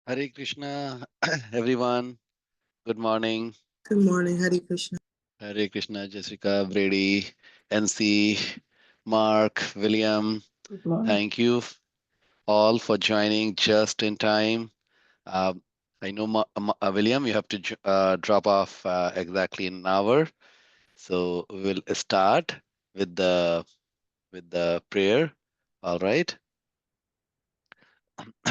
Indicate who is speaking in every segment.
Speaker 1: Hare Krishna, everyone. Good morning.
Speaker 2: Good morning, Hare Krishna.
Speaker 1: Hare Krishna, Jessica, Brady, NC, Mark, William.
Speaker 3: Good morning.
Speaker 1: Thank you all for joining just in time. Uh, I know, William, you have to drop off exactly in an hour. So we'll start with the prayer. All right.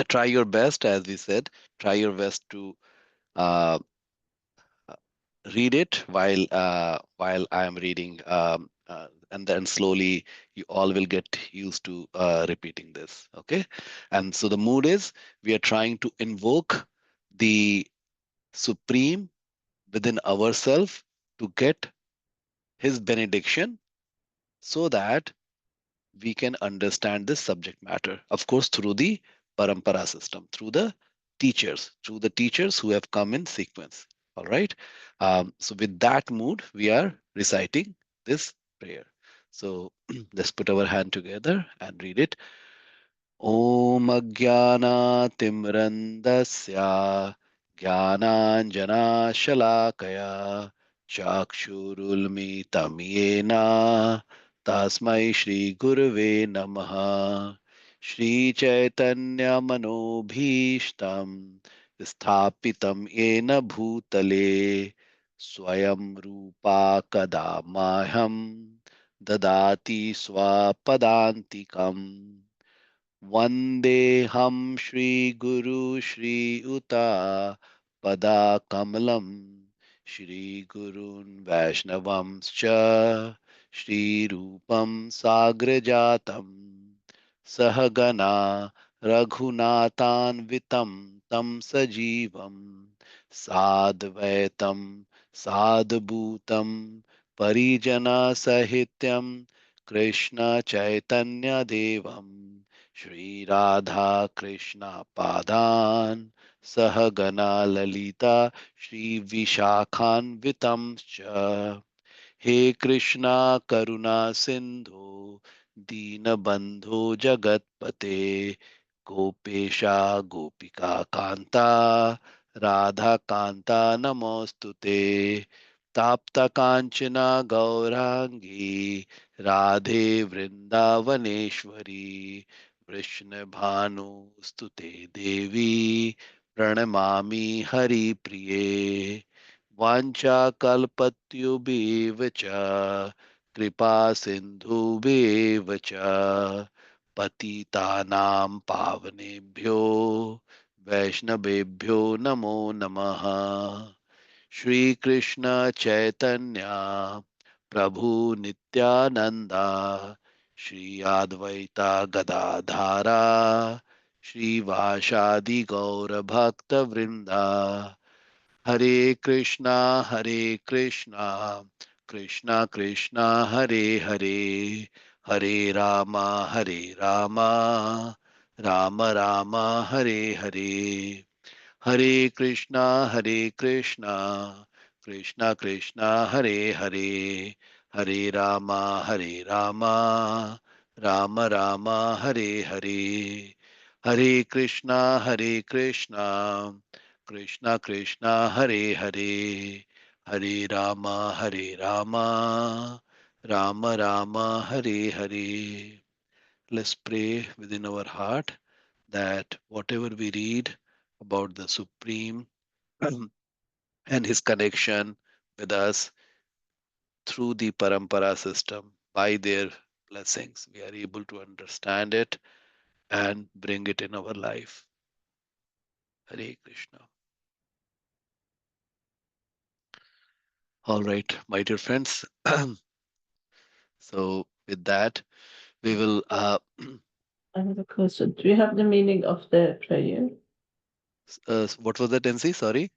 Speaker 1: Try your best, as we said. Try your best to uh, uh, read it while I am reading, and then slowly you all will get used to repeating this. Okay, and so the mood is we are trying to invoke the supreme within ourselves to get his benediction so that we can understand this subject matter. Of course, through the parampara system, through the teachers who have come in sequence. All right. So with that mood, we are reciting this prayer. So let's put our hand together and read it. Om Ajnana-timrandasya Jnananjana-shalakaya Chakshurulmitam yena Tasmai Shri Gurave Namaha Shri Chaitanya Manobhishtam Sthapitam yena bhutale Swayam Rupa Kadamaham Dadati Swapadantikam Vandeham Shri Guru Shri Uta Pada Kamalam Shri Gurun Vaishnavamscha Shri Rupam Sagrajatam Sahagana Raghunathan Tam Sajivam Sadvaitam Sadbhutam Parijana Sahityam Krishna Chaitanya Devam Shri Radha Krishna Padan Sahagana Lalita Shri Vishakhan Vitamscha He Krishna Karuna Sindhu Deenabandhu Jagatpate Gopesha Gopika Kanta Radha Kanta Namostute Tapta Kanchana Gaurangi Radhe Vrindavaneshwari Vrishnabhanu Stute Devi Pranamami Hari Priye वाञ्छाकल्पतरुभ्येव च कृपा सिन्धुभ्येव च पतितानां पावनेभ्यो वैष्णवेभ्यो नमो नमः श्रीकृष्ण चैतन्य प्रभु Nityananda Shri Advaita Gadadhara श्रीवासादि गौरभक्तवृन्दा Hare Krishna, Krishna Krishna, Hare Hare, Hare Rama, Hare Rama, Rama Rama, Hare Hare, Hare Krishna, Hare Krishna, Krishna Krishna, Hare Hare, Hare Rama, Hare Rama, Rama Rama, Hare Hare, Hare Krishna, Hare Krishna. Krishna Krishna Hare Hare Hare Rama Hare Rama Rama Rama Hare Hare. Let's pray within our heart that whatever we read about the Supreme and his connection with us through the Parampara system, by their blessings, we are able to understand it and bring it in our life. Hare Krishna. All right, my dear friends. So with that, we will.
Speaker 3: I have a question. Do you have the meaning of the prayer?
Speaker 1: What was that, NC? Sorry.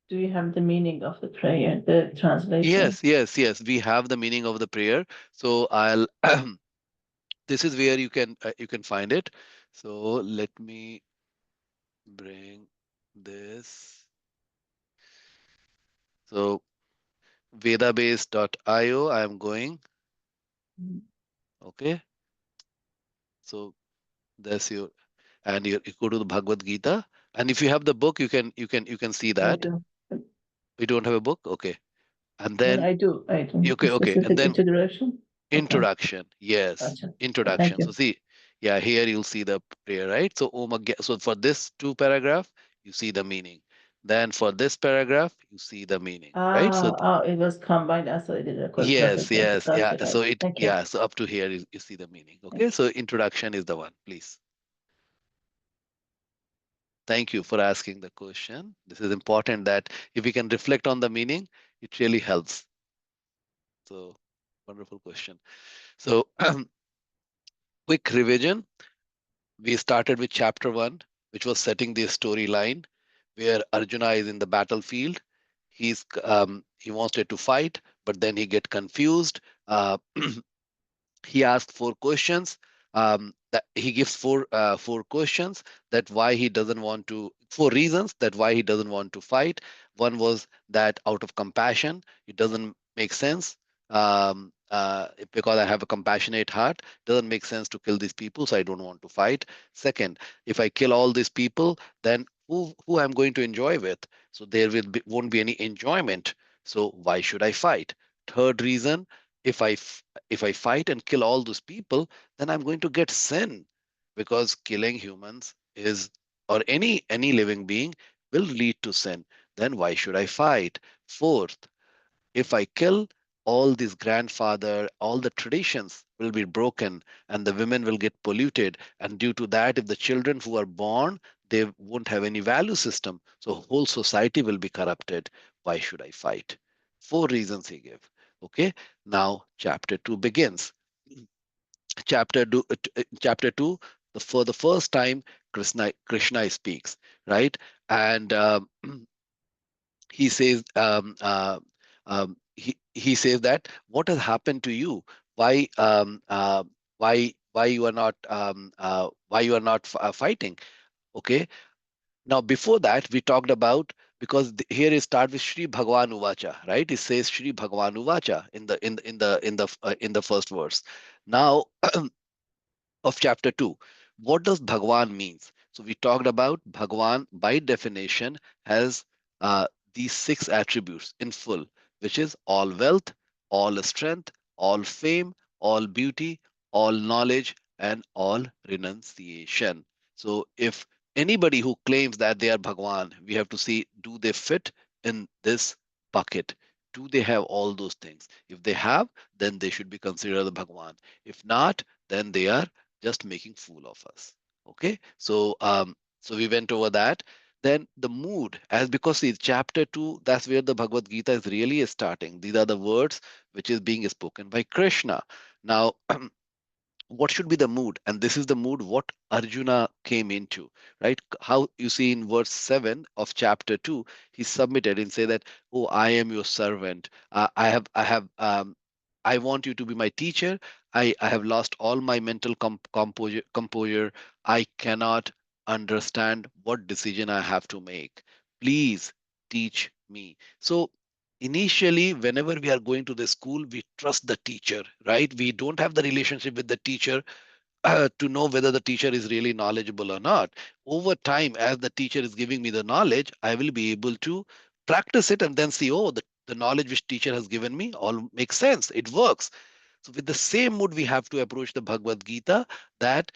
Speaker 3: Do you have the meaning of the prayer, the translation?
Speaker 1: Yes. We have the meaning of the prayer. So I'll. This is where you can find it. So let me bring this. So vedabase.io. I am going.
Speaker 3: Mm.
Speaker 1: Okay. So that's your, and you go to the Bhagavad Gita. And if you have the book, you can see
Speaker 3: I
Speaker 1: that.
Speaker 3: do.
Speaker 1: We don't have a book, okay. And
Speaker 3: No,
Speaker 1: then
Speaker 3: I do. The
Speaker 1: okay, and
Speaker 3: specific
Speaker 1: then
Speaker 3: introduction. Okay.
Speaker 1: introduction, yes,
Speaker 3: Gotcha. Thank
Speaker 1: introduction. So
Speaker 3: you.
Speaker 1: see, yeah, here you'll see the prayer, right? So so for this 2 paragraph, you see the meaning. Then for this paragraph, you see the meaning, right? So
Speaker 3: It was combined, so it did a quick
Speaker 1: yes,
Speaker 3: perfect.
Speaker 1: yes, yeah.
Speaker 3: Gotcha,
Speaker 1: So
Speaker 3: gotcha. Thank you.
Speaker 1: yeah, so up to here you see the meaning.
Speaker 3: Thank
Speaker 1: Okay, so introduction is the one, please. Thank you for asking the question. This is important that if we can reflect on the meaning, it really helps. So wonderful question. So quick revision. We started with chapter 1, which was setting the storyline, where Arjuna is in the battlefield. He wanted to fight, but then he get confused. Uh, he asks 4 questions. That he gives four questions that why he doesn't want to 4 reasons that why he doesn't want to fight. One was that out of compassion, it doesn't make sense. Because I have a compassionate heart, doesn't make sense to kill these people, so I don't want to fight. Second, if I kill all these people, then who I'm going to enjoy with? So won't be any enjoyment. So why should I fight? Third reason, if if I fight and kill all those people, then I'm going to get sin, because killing humans is, or any living being, will lead to sin. Then why should I fight? Fourth, if I kill all these grandfather, all the traditions will be broken and the women will get polluted. And due to that, if the children who are born, they won't have any value system. So whole society will be corrupted. Why should I fight? 4 reasons he gave. Okay. Now chapter 2 begins. Chapter 2, for the first time, Krishna speaks, right? And he says he says that what has happened to you, why why you are not fighting. Okay, now before that we talked about, because here it starts with Shri Bhagavan Uvacha, right? It says Shri Bhagavan Uvacha in the first verse. Now of chapter 2. What does Bhagwan means? So we talked about Bhagwan by definition has these 6 attributes in full, which is all wealth, all strength, all fame, all beauty, all knowledge, and all renunciation. So if anybody who claims that they are Bhagwan, we have to see, do they fit in this bucket? Do they have all those things? If they have, then they should be considered the Bhagwan. If not, then they are just making fool of us. Okay, so we went over that. Then the mood, as because see chapter 2, that's where the Bhagavad Gita is really starting. These are the words which is being spoken by Krishna. Now what should be the mood? And this is the mood what Arjuna came into, right? How you see in verse 7 of chapter 2, he submitted and say that, oh, I am your servant. I want you to be my teacher. I have lost all my mental composure. I cannot understand what decision I have to make. Please teach me. So initially, whenever we are going to the school, we trust the teacher, right? We don't have the relationship with the teacher to know whether the teacher is really knowledgeable or not. Over time, as the teacher is giving me the knowledge, I will be able to practice it and then see, oh, the knowledge which teacher has given me all makes sense. It works. So with the same mood, we have to approach the Bhagavad Gita, that,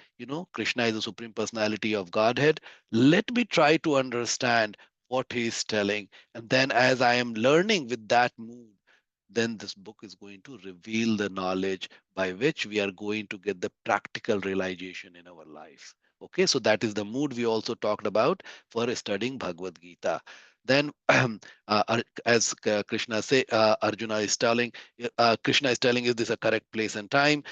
Speaker 1: Krishna is the Supreme Personality of Godhead. Let me try to understand what he is telling. And then as I am learning with that mood, then this book is going to reveal the knowledge by which we are going to get the practical realization in our life. Okay, so that is the mood we also talked about for studying Bhagavad Gita. Then, as Krishna say, Arjuna is telling, Krishna is telling, is this a correct place and time?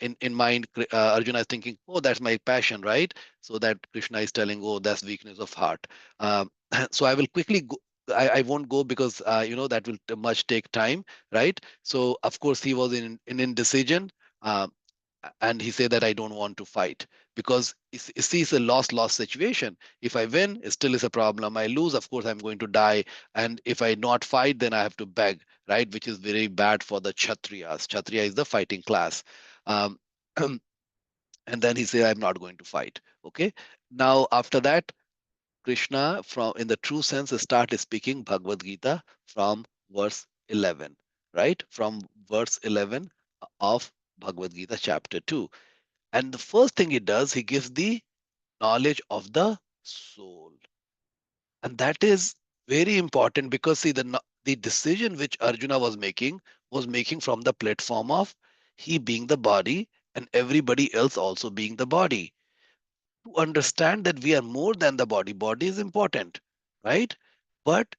Speaker 1: In mind, Arjuna is thinking, oh, that's my passion, right? So that Krishna is telling, oh, that's weakness of heart. Um, so I will quickly go. I won't go because that will much take time, right? So of course he was in indecision, um, and he said that I don't want to fight because it's a loss situation. If I win, it still is a problem. I lose, of course, I'm going to die. And if I not fight, then I have to beg, right? Which is very bad for the Kshatriyas. Kshatriya is the fighting class. Um, and then he said, I'm not going to fight. Okay. Now, after that, Krishna, from in the true sense, start speaking Bhagavad Gita from verse 11, right? From verse 11 of Bhagavad Gita, chapter 2. And the first thing he does, he gives the knowledge of the soul. And that is very important because see, the decision which Arjuna was making from the platform of he being the body and everybody else also being the body. To understand that we are more than the body. Body is important, right? But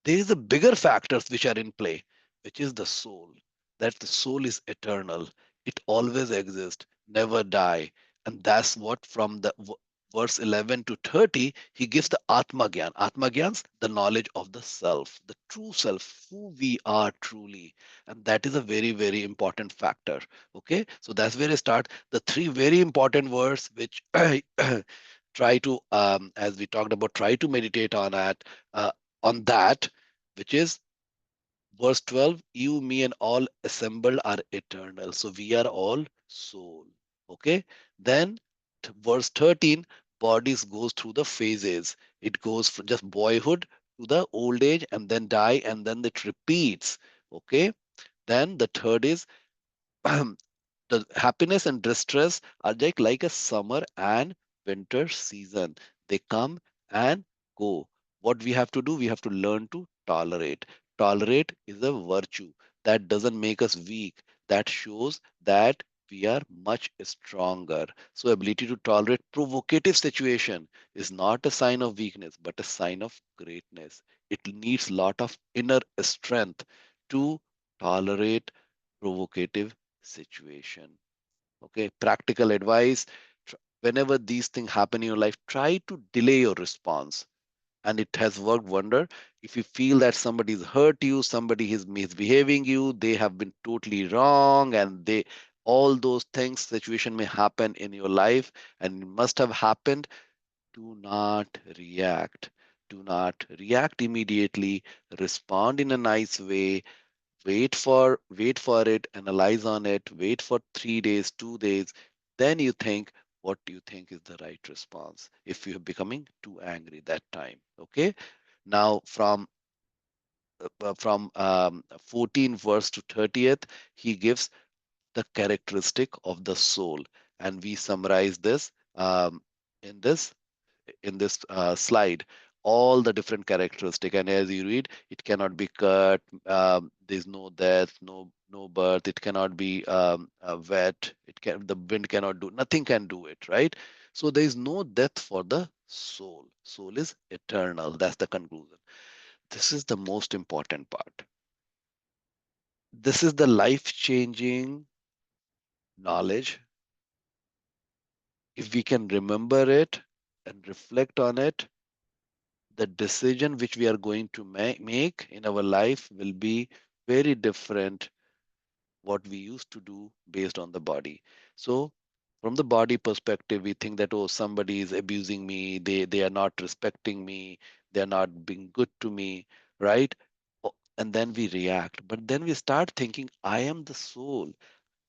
Speaker 1: there is a bigger factors which are in play, which is the soul. That the soul is eternal. It always exists, never die. And that's what from the verse 11 to 30, he gives the Atma Gyan. Atma Gyan's the knowledge of the self, the true self, who we are truly. And that is a very, very important factor. Okay. So that's where I start. The three very important words which try to, as we talked about, try to meditate on that, which is verse 12, you, me, and all assembled are eternal. So we are all soul. Okay. Then verse 13, bodies goes through the phases. It goes from just boyhood to the old age and then die and then it repeats. Okay. Then the third is the happiness and distress are like a summer and winter season. They come and go. What we have to do, we have to learn to tolerate. Tolerate is a virtue that doesn't make us weak. That shows that we are much stronger. So ability to tolerate provocative situation is not a sign of weakness, but a sign of greatness. It needs lot of inner strength to tolerate provocative situation. Okay, practical advice. Whenever these things happen in your life, try to delay your response. And it has worked wonder. If you feel that somebody's hurt you, somebody is misbehaving you, they have been totally wrong, and they all those things, situation may happen in your life and it must have happened. Do not react. Do not react immediately. Respond in a nice way. Wait for it, analyze on it, wait for 3 days, 2 days, then you think what do you think is the right response if you're becoming too angry that time. Okay. Now from 14 verse to 30th, he gives the characteristic of the soul, and we summarize this in this slide, all the different characteristic. And as you read, it cannot be cut, there's no death, no birth, it cannot be wet, the wind cannot do, nothing can do it, right? So there is no death for the soul. Soul is eternal. That's the conclusion. This is the most important part. This is the life changing knowledge. If we can remember it and reflect on it, the decision which we are going to make in our life will be very different what we used to do based on the body. So from the body perspective, we think that, oh, somebody is abusing me, they are not respecting me, they are not being good to me, right? And then we react, but then we start thinking, I am the soul.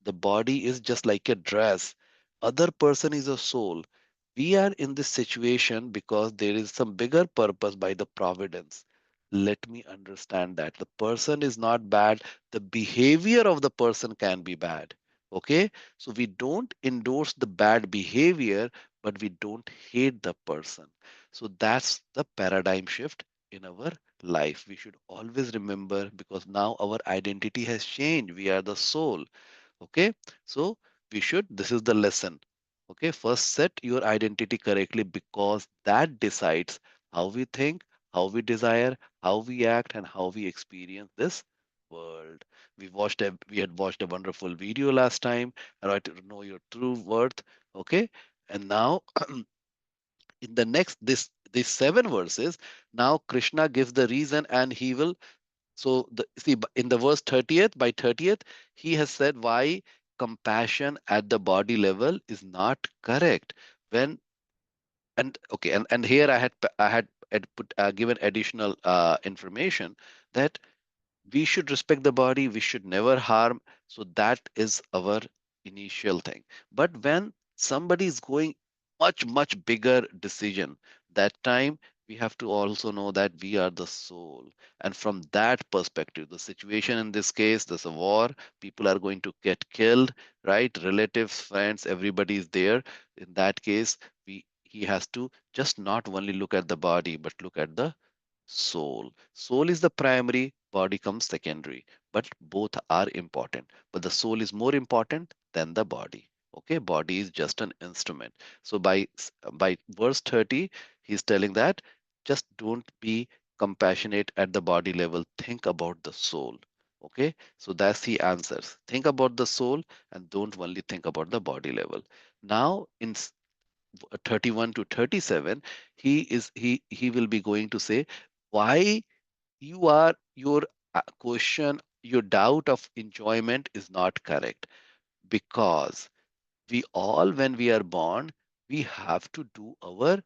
Speaker 1: The body is just like a dress. Other person is a soul. We are in this situation because there is some bigger purpose by the providence. Let me understand that. The person is not bad. The behavior of the person can be bad. Okay. So we don't endorse the bad behavior, but we don't hate the person. So that's the paradigm shift in our life. We should always remember because now our identity has changed. We are the soul. Okay, so this is the lesson. Okay, first set your identity correctly because that decides how we think, how we desire, how we act, and how we experience this world. We had watched a wonderful video last time, right, to know your true worth. Okay, and now in the next these 7 verses, now Krishna gives the reason, and he will so in the verse 30th, by 30th, he has said why compassion at the body level is not correct. When and okay, and here I had put given additional information that we should respect the body, we should never harm. So that is our initial thing. But when somebody is going much bigger decision, that time we have to also know that we are the soul. And from that perspective, the situation in this case, there's a war, people are going to get killed, right? Relatives, friends, everybody is there. In that case, he has to just not only look at the body, but look at the soul. Soul is the primary, body comes secondary, but both are important. But the soul is more important than the body. Okay, body is just an instrument. So by verse 30, he's telling that just don't be compassionate at the body level. Think about the soul. Okay, so that's the answers. Think about the soul and don't only think about the body level. Now in 31 to 37, he will be going to say why your question, your doubt of enjoyment is not correct, because we all, when we are born, we have to do our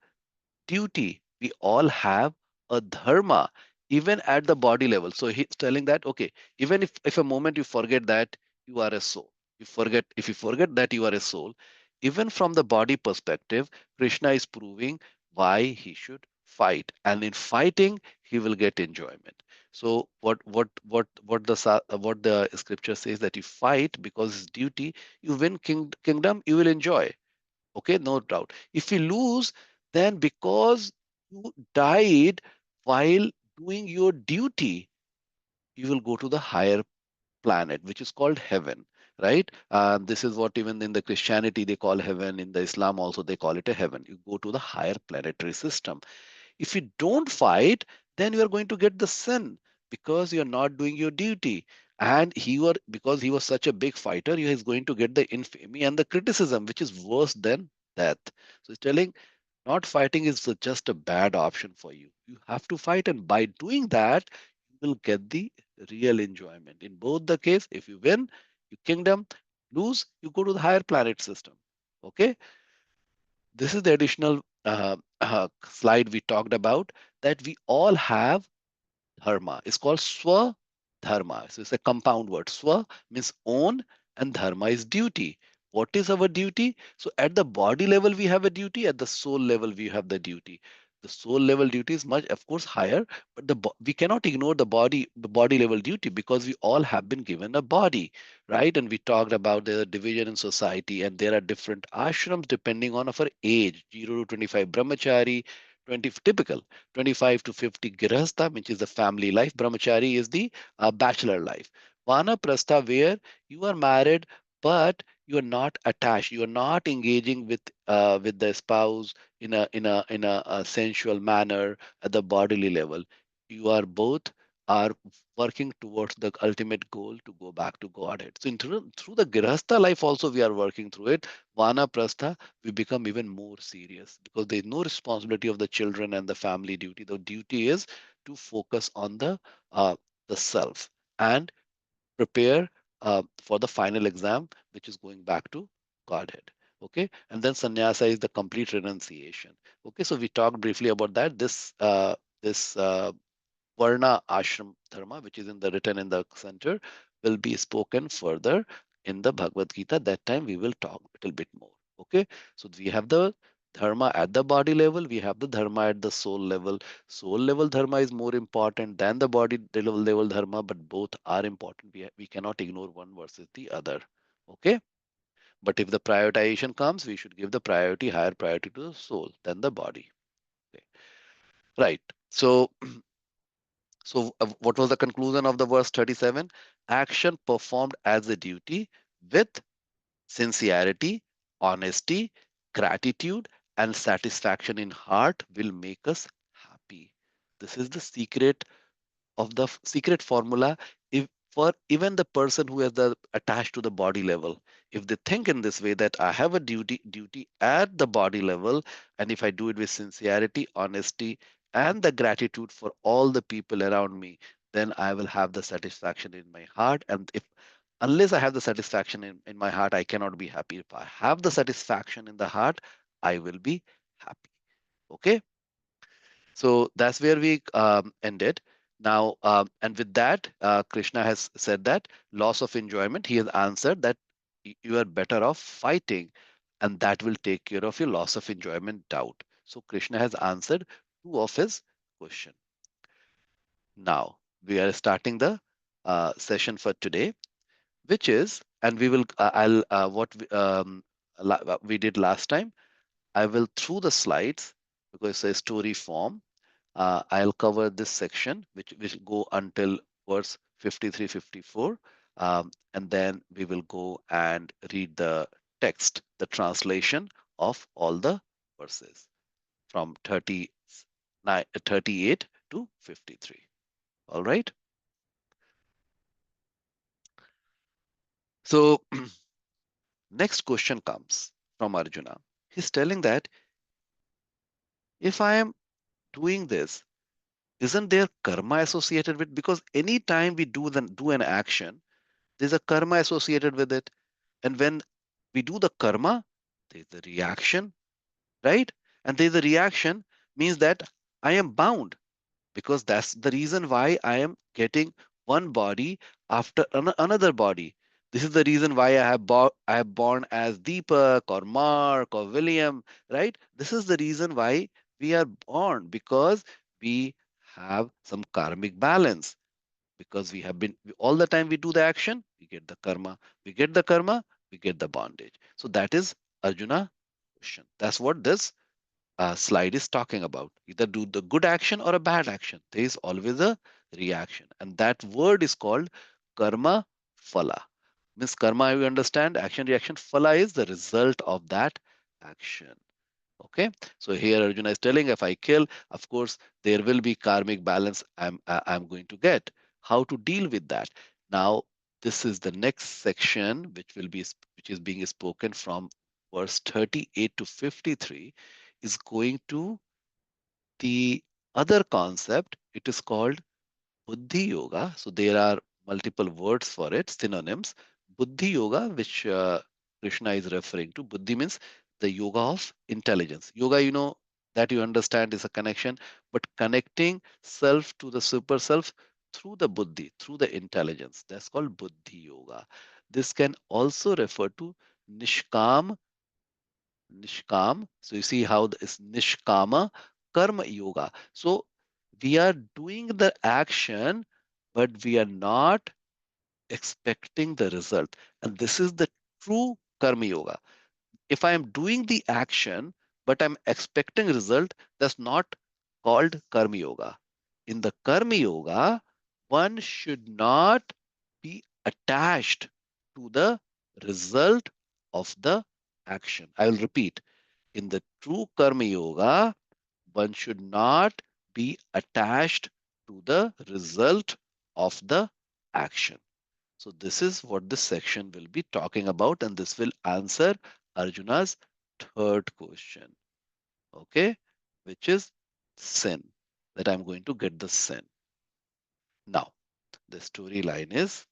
Speaker 1: duty. We all have a dharma, even at the body level. So he's telling that, okay, even if a moment you forget that you are a soul, if you forget that you are a soul, even from the body perspective, Krishna is proving why he should fight. And in fighting, he will get enjoyment. So what the scripture says, that you fight because it's duty, you win kingdom, you will enjoy. Okay, no doubt. If you lose, then because you died while doing your duty, you will go to the higher planet, which is called heaven, right? This is what even in the Christianity they call heaven. In the Islam also they call it a heaven. You go to the higher planetary system. If you don't fight, then you are going to get the sin because you are not doing your duty. And because he was such a big fighter, he is going to get the infamy and the criticism, which is worse than death. So he's telling not fighting is just a bad option for you. You have to fight, and by doing that, you will get the real enjoyment. In both the case, if you win, you kingdom, lose, you go to the higher planet system. Okay, this is the additional slide we talked about, that we all have dharma. It's called swa dharma. So it's a compound word. Swa means own and dharma is duty. What is our duty? So at the body level, we have a duty. At the soul level, we have the duty. The soul level duty is much, of course, higher, but we cannot ignore the body level duty, because we all have been given a body, right? And we talked about the division in society, and there are different ashrams depending on our age. 0 to 25 brahmachari, 20 typical, 25 to 50 grihastha, which is the family life. Brahmachari is the bachelor life. Vanaprastha, where you are married, but you are not attached. You are not engaging with the spouse in a sensual manner at the bodily level. You are both are working towards the ultimate goal to go back to Godhead. So through the Grihastha life also we are working through it. Vanaprastha, we become even more serious because there is no responsibility of the children and the family duty. The duty is to focus on the self and prepare for the final exam, which is going back to Godhead. Okay, and then sannyasa is the complete renunciation. Okay, so we talked briefly about that. This Varna Ashram Dharma, which is in the written in the center, will be spoken further in the Bhagavad Gita. That time we will talk a little bit more. Okay, so we have the dharma at the body level, we have the dharma at the soul level. Soul level dharma is more important than the body level dharma, but both are important. We cannot ignore one versus the other. Okay, but if the prioritization comes, we should give the higher priority to the soul than the body. Okay. Right. So, what was the conclusion of the verse 37? Action performed as a duty with sincerity, honesty, gratitude, and satisfaction in heart will make us happy. This is the secret of the secret formula. If for even the person who has the attached to the body level, if they think in this way, that I have a duty at the body level, and if I do it with sincerity, honesty, and the gratitude for all the people around me, then I will have the satisfaction in my heart. And if unless I have the satisfaction in my heart, I cannot be happy. If I have the satisfaction in the heart, I will be happy. Okay, so that's where we ended. Now, and with that, Krishna has said that loss of enjoyment. He has answered that you are better off fighting, and that will take care of your loss of enjoyment doubt. So Krishna has answered 2 of his question. Now we are starting the session for today, which is, and we will, I'll, we did last time, I will through the slides because it's a story form. I'll cover this section, which will go until verse 53, 54. And then we will go and read the text, the translation of all the verses from 38 to 53. All right. So next question comes from Arjuna. He's telling that if I am doing this, isn't there karma associated with? Because any time we do an action, there's a karma associated with it. And when we do the karma, there's the reaction, right? And there's a reaction means that I am bound, because that's the reason why I am getting one body after another body. This is the reason why I have born as Deepak or Mark or William, right? This is the reason why we are born, because we have some karmic balance, because we have been all the time we do the action, we get the karma, we get the karma, we get the bondage. So that is Arjuna question. That's what this slide is talking about. Either do the good action or a bad action. There is always a reaction. And that word is called karma phala. Means karma, you understand, action, reaction. Phala is the result of that action. Okay. So here Arjuna is telling, if I kill, of course, there will be karmic balance I'm going to get. How to deal with that? Now, this is the next section, which is being spoken from verse 38 to 53, is going to the other concept. It is called Buddhi Yoga. So there are multiple words for it, synonyms. Buddhi Yoga, which Krishna is referring to. Buddhi means the yoga of intelligence. Yoga, that you understand is a connection, but connecting self to the super self through the Buddhi, through the intelligence. That's called Buddhi Yoga. This can also refer to Nishkam Nishkam. So you see how this Nishkama Karma Yoga. So we are doing the action, but we are not expecting the result. And this is the true Karma Yoga. If I am doing the action, but I'm expecting result, that's not called Karma Yoga. In the Karma Yoga, one should not be attached to the result of the action. I will repeat. In the true Karma Yoga, one should not be attached to the result of the action. So this is what this section will be talking about, and this will answer Arjuna's third question, okay, which is sin, that I'm going to get the sin. Now, the storyline is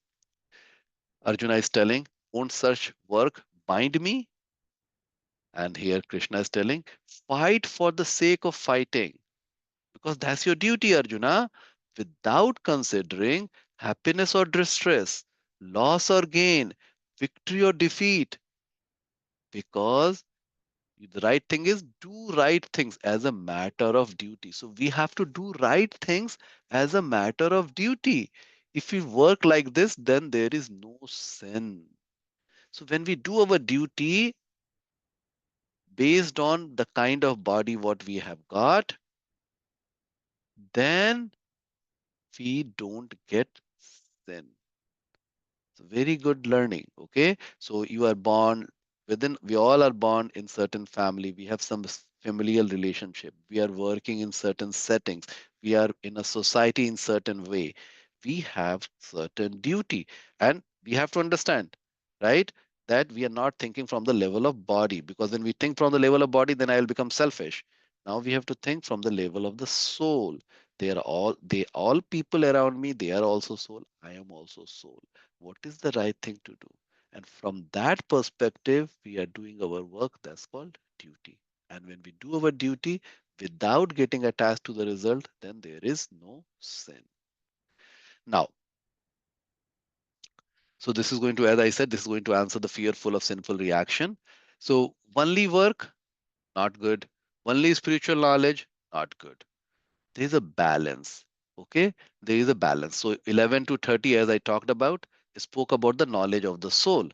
Speaker 1: Arjuna is telling, won't such work bind me? And here Krishna is telling, fight for the sake of fighting, because that's your duty, Arjuna, without considering happiness or distress, loss or gain, victory or defeat, because the right thing is do right things as a matter of duty. So we have to do right things as a matter of duty. If we work like this, then there is no sin. So when we do our duty based on the kind of body what we have got, then we don't get sin. So very good learning. Okay. So you are born we all are born in certain family. We have some familial relationship. We are working in certain settings. We are in a society in certain way. We have certain duty, and we have to understand, right? That we are not thinking from the level of body, because when we think from the level of body, then I will become selfish. Now we have to think from the level of the soul. They all people around me, they are also soul. I am also soul. What is the right thing to do? And from that perspective, we are doing our work. That's called duty. And when we do our duty without getting attached to the result, then there is no sin. Now, so this is going to, as I said, this is going to answer the fearful of sinful reaction. So only work, not good. Only spiritual knowledge, not good. There is a balance. Okay, there is a balance. So 11 to 30, as I talked about, spoke about the knowledge of the soul,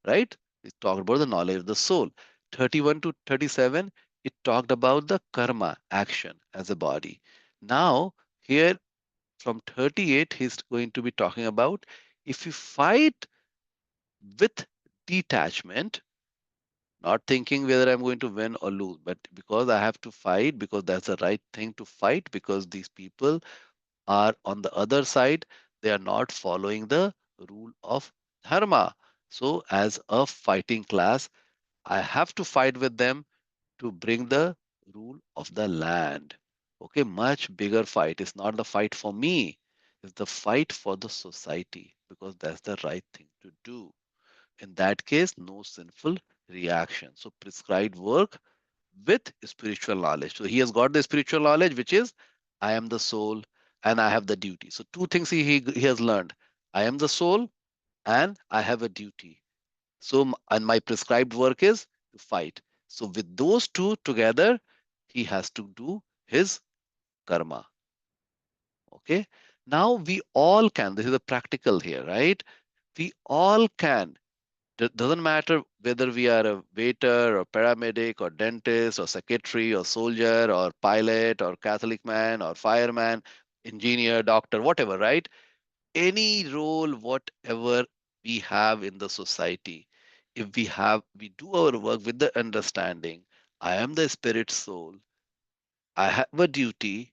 Speaker 1: right? It talked about the knowledge of the soul. 31 to 37, it talked about the karma, action as a body. Now, here from 38, he's going to be talking about if you fight with detachment, not thinking whether I'm going to win or lose, but because I have to fight, because that's the right thing to fight, because these people are on the other side, they are not following the rule of dharma. So, as a fighting class, I have to fight with them to bring the rule of the land. Okay, much bigger fight. It's not the fight for me, it's the fight for the society because that's the right thing to do. In that case, no sinful reaction. So, prescribed work with spiritual knowledge. So, he has got the spiritual knowledge, which is I am the soul and I have the duty. So, two things he has learned: I am the soul and I have a duty. So, and my prescribed work is to fight. So, with those two together, he has to do his karma. Okay. Now, we all can. This is a practical here, right? We all can. Doesn't matter whether we are a waiter or paramedic or dentist or secretary or soldier or pilot or Catholic man or fireman, engineer, doctor, whatever, right? Any role, whatever we have in the society, if we do our work with the understanding, I am the spirit soul, I have a duty,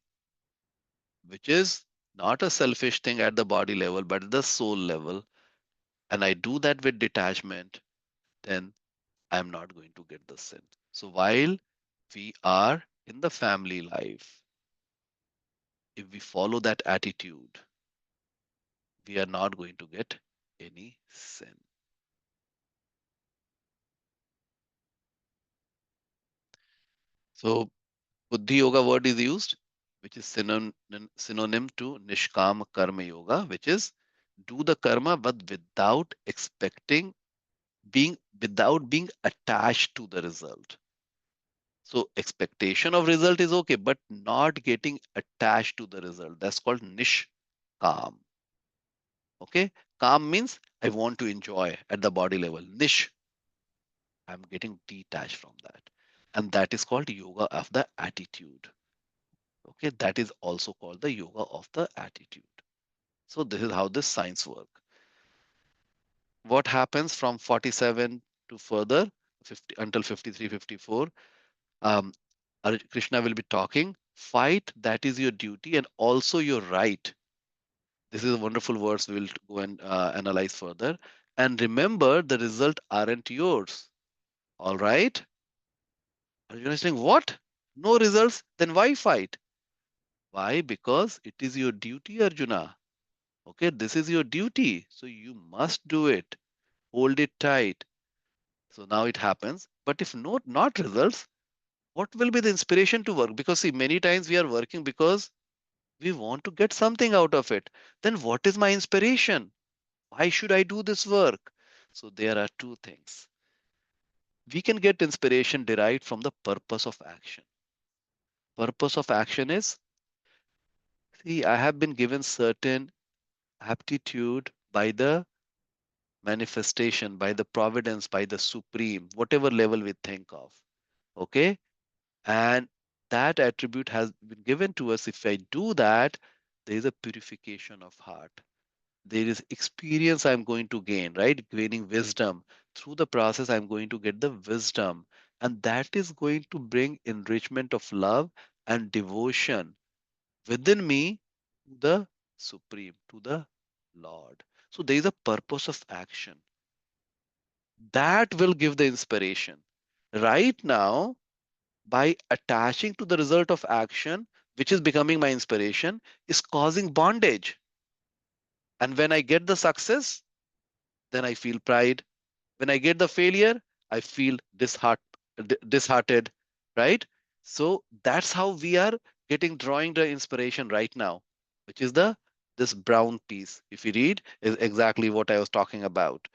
Speaker 1: which is not a selfish thing at the body level, but at the soul level, and I do that with detachment, then I'm not going to get the sin. So while we are in the family life, if we follow that attitude, we are not going to get any sin. So Buddhi Yoga word is used, which is synonym to Nishkama Karma Yoga, which is do the karma but without being attached to the result. So expectation of result is okay, but not getting attached to the result. That's called Nishkam. Okay, calm means I want to enjoy at the body level. Nish, I'm getting detached from that, and that is called yoga of the attitude. Okay, that is also called the yoga of the attitude. So this is how this science work. What happens from 47 to further 50 until 53, 54? Um, Krishna will be talking. Fight, that is your duty and also your right. This is a wonderful verse. We'll go and analyze further. And remember, the result aren't yours. All right. Arjuna is saying, what? No results? Then why fight? Why? Because it is your duty, Arjuna. Okay, this is your duty. So you must do it. Hold it tight. So now it happens. But if not results, what will be the inspiration to work? Because see, many times we are working because we want to get something out of it. Then what is my inspiration? Why should I do this work? So there are two things. We can get inspiration derived from the purpose of action. Purpose of action is, see, I have been given certain aptitude by the manifestation, by the providence, by the supreme, whatever level we think of. Okay. And that attribute has been given to us. If I do that, there is a purification of heart. There is experience I'm going to gain, right? Gaining wisdom. Through the process, I'm going to get the wisdom. And that is going to bring enrichment of love and devotion within me to the Supreme, to the Lord. So there is a purpose of action that will give the inspiration. Right now, by attaching to the result of action, which is becoming my inspiration, is causing bondage. And when I get the success, then I feel pride. When I get the failure, I feel disheartened, right? So that's how we are drawing the inspiration right now, which is this brown piece. If you read, is exactly what I was talking about.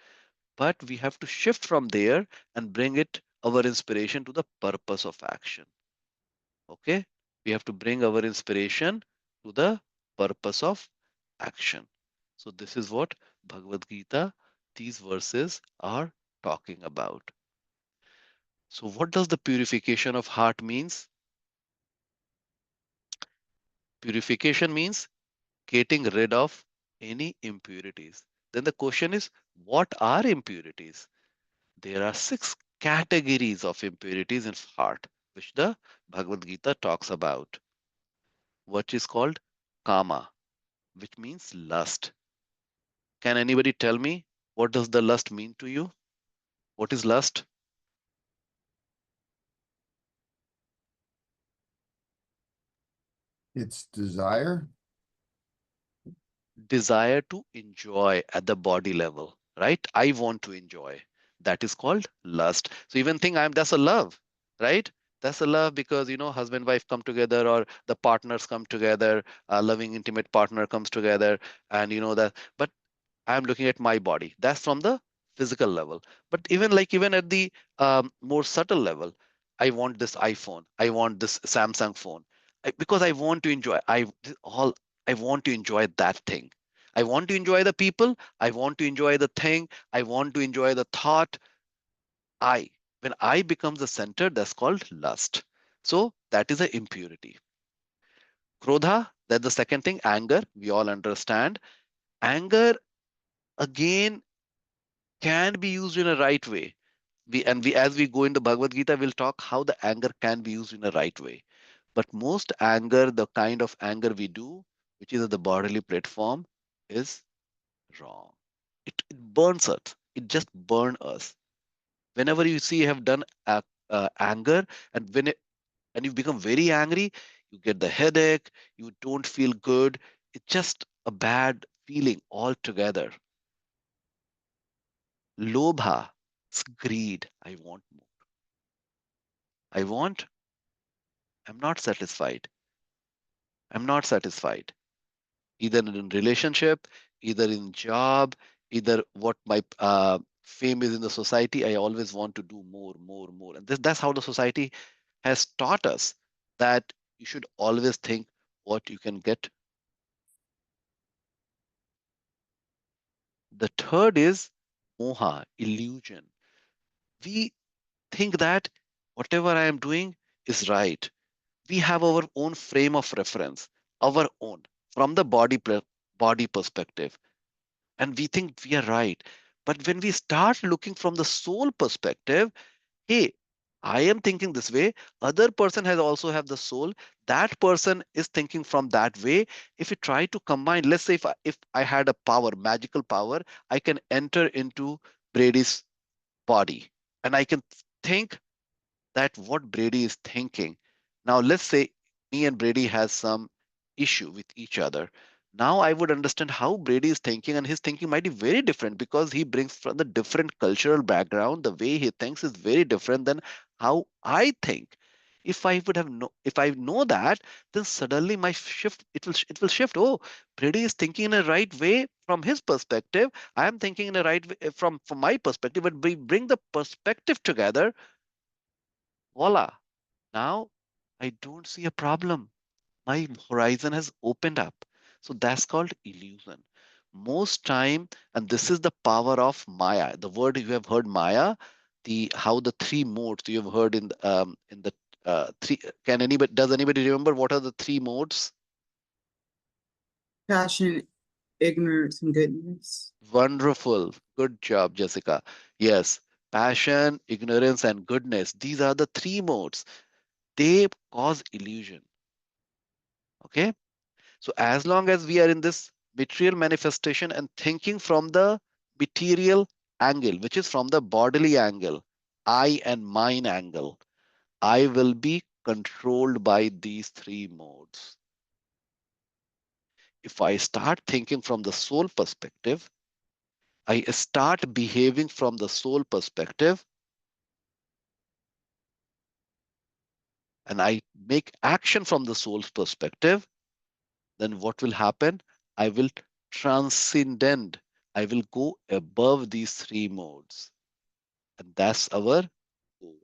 Speaker 1: But we have to shift from there and bring it our inspiration to the purpose of action. Okay, we have to bring our inspiration to the purpose of action. So this is what Bhagavad Gita, these verses are talking about. So what does the purification of heart means? Purification means getting rid of any impurities. Then the question is, what are impurities? There are 6 categories of impurities in heart, which the Bhagavad Gita talks about, which is called kama, which means lust. Can anybody tell me what does the lust mean to you? What is lust?
Speaker 4: It's desire.
Speaker 1: Desire to enjoy at the body level, right? I want to enjoy. That is called lust. So even think that's a love, right? That's a love because husband wife come together or the partners come together, a loving intimate partner comes together, and that. But I'm looking at my body. That's from the physical level. But even at the more subtle level, I want this iPhone. I want this Samsung phone because I want to enjoy. I want to enjoy that thing. I want to enjoy the people. I want to enjoy the thing. I want to enjoy the thought. I When I becomes the center, that's called lust. So that is a impurity. Krodha, that's the second thing. Anger. We all understand. Anger again can be used in a right way. We as we go into Bhagavad Gita, we'll talk how the anger can be used in a right way. But most anger, the kind of anger we do, which is at the bodily platform, is wrong. It burns us. It just burns us. Whenever you see you have done anger, and and you become very angry, you get the headache. You don't feel good. It's just a bad feeling altogether. Lobha, it's greed. I want more. I want. I'm not satisfied. I'm not satisfied. Either in relationship, either in job, either what my fame is in the society. I always want to do more, more, more. And that's how the society has taught us that you should always think what you can get. The third is moha, illusion. We think that whatever I am doing is right. We have our own frame of reference, our own, from the body perspective, and we think we are right. But when we start looking from the soul perspective, hey, I am thinking this way, other person has also have the soul, that person is thinking from that way. If we try to combine, let's say if I had a power, magical power, I can enter into Brady's body and I can think that what Brady is thinking. Now, let's say me and Brady has some issue with each other. Now I would understand how Brady is thinking, and his thinking might be very different because he brings from the different cultural background. The way he thinks is very different than how I think. If I know that, then suddenly my shift it will shift. Oh, Brady is thinking in a right way from his perspective. I am thinking in a right way from my perspective. But we bring the perspective together. Voila! Now I don't see a problem. My horizon has opened up. So that's called illusion. Most time, and this is the power of Maya. The word you have heard Maya, the how the 3 modes you have heard in the three. Can anybody does anybody remember what are the 3 modes?
Speaker 2: Passion, ignorance, and goodness.
Speaker 1: Wonderful. Good job, Jessica. Yes, passion, ignorance, and goodness. These are the 3 modes. They cause illusion. Okay. So as long as we are in this material manifestation and thinking from the material angle, which is from the bodily angle, I and mine angle, I will be controlled by these 3 modes. If I start thinking from the soul perspective, I start behaving from the soul perspective, and I make action from the soul's perspective, then what will happen? I will transcend. I will go above these 3 modes. And that's our goal,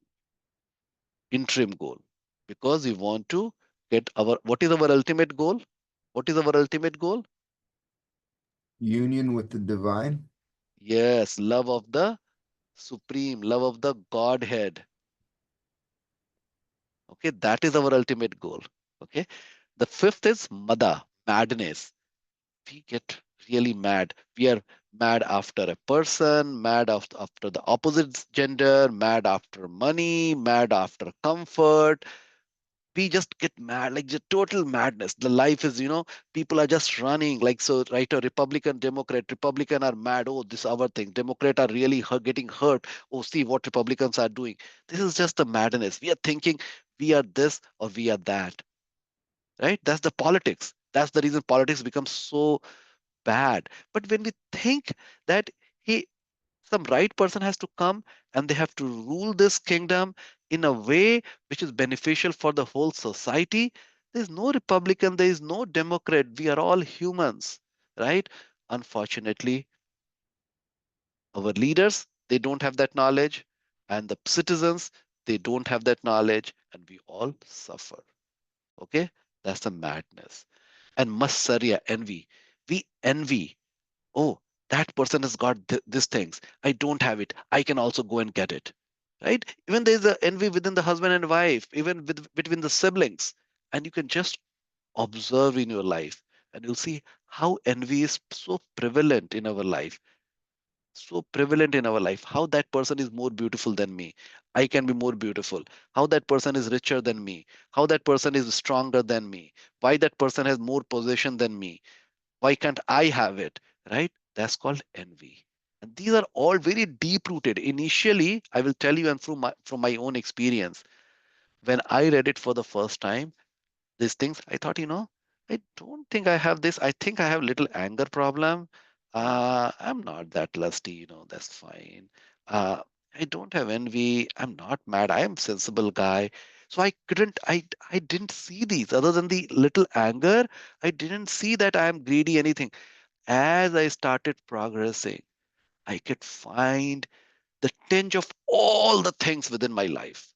Speaker 1: interim goal. Because we want to get what is our ultimate goal? What is our ultimate goal?
Speaker 4: Union with the divine.
Speaker 1: Yes, love of the Supreme, love of the Godhead. Okay, that is our ultimate goal. Okay, the fifth is mada, madness. We get really mad. We are mad after a person, mad after the opposite gender, mad after money, mad after comfort. We just get mad, like just total madness. The life is, people are just running. Like, so, right, a Republican, Democrat, Republican are mad. Oh, this our thing. Democrat are really getting hurt. Oh, see what Republicans are doing. This is just the madness. We are thinking we are this or we are that, right? That's the politics. That's the reason politics becomes so bad. But when we think that he, some right person has to come and they have to rule this kingdom in a way which is beneficial for the whole society, there is no Republican, there is no Democrat. We are all humans, right? Unfortunately, our leaders, they don't have that knowledge, and the citizens, they don't have that knowledge, and we all suffer. Okay, that's the madness. And masarya, envy. We envy. Oh, that person has got these things. I don't have it. I can also go and get it. Right? Even there's a envy within the husband and wife, even between the siblings. And you can just observe in your life and you'll see how envy is so prevalent in our life. So prevalent in our life. How that person is more beautiful than me. I can be more beautiful. How that person is richer than me. How that person is stronger than me. Why that person has more possession than me. Why can't I have it? Right? That's called envy. And these are all very deep rooted. Initially, I will tell you, and from my own experience, when I read it for the first time, these things, I thought, I don't think I have this. I think I have little anger problem. I'm not that lusty, that's fine. Uh, I don't have envy. I'm not mad. I am sensible guy. So I didn't see these other than the little anger. I didn't see that I am greedy anything. As I started progressing, I could find the tinge of all the things within my life.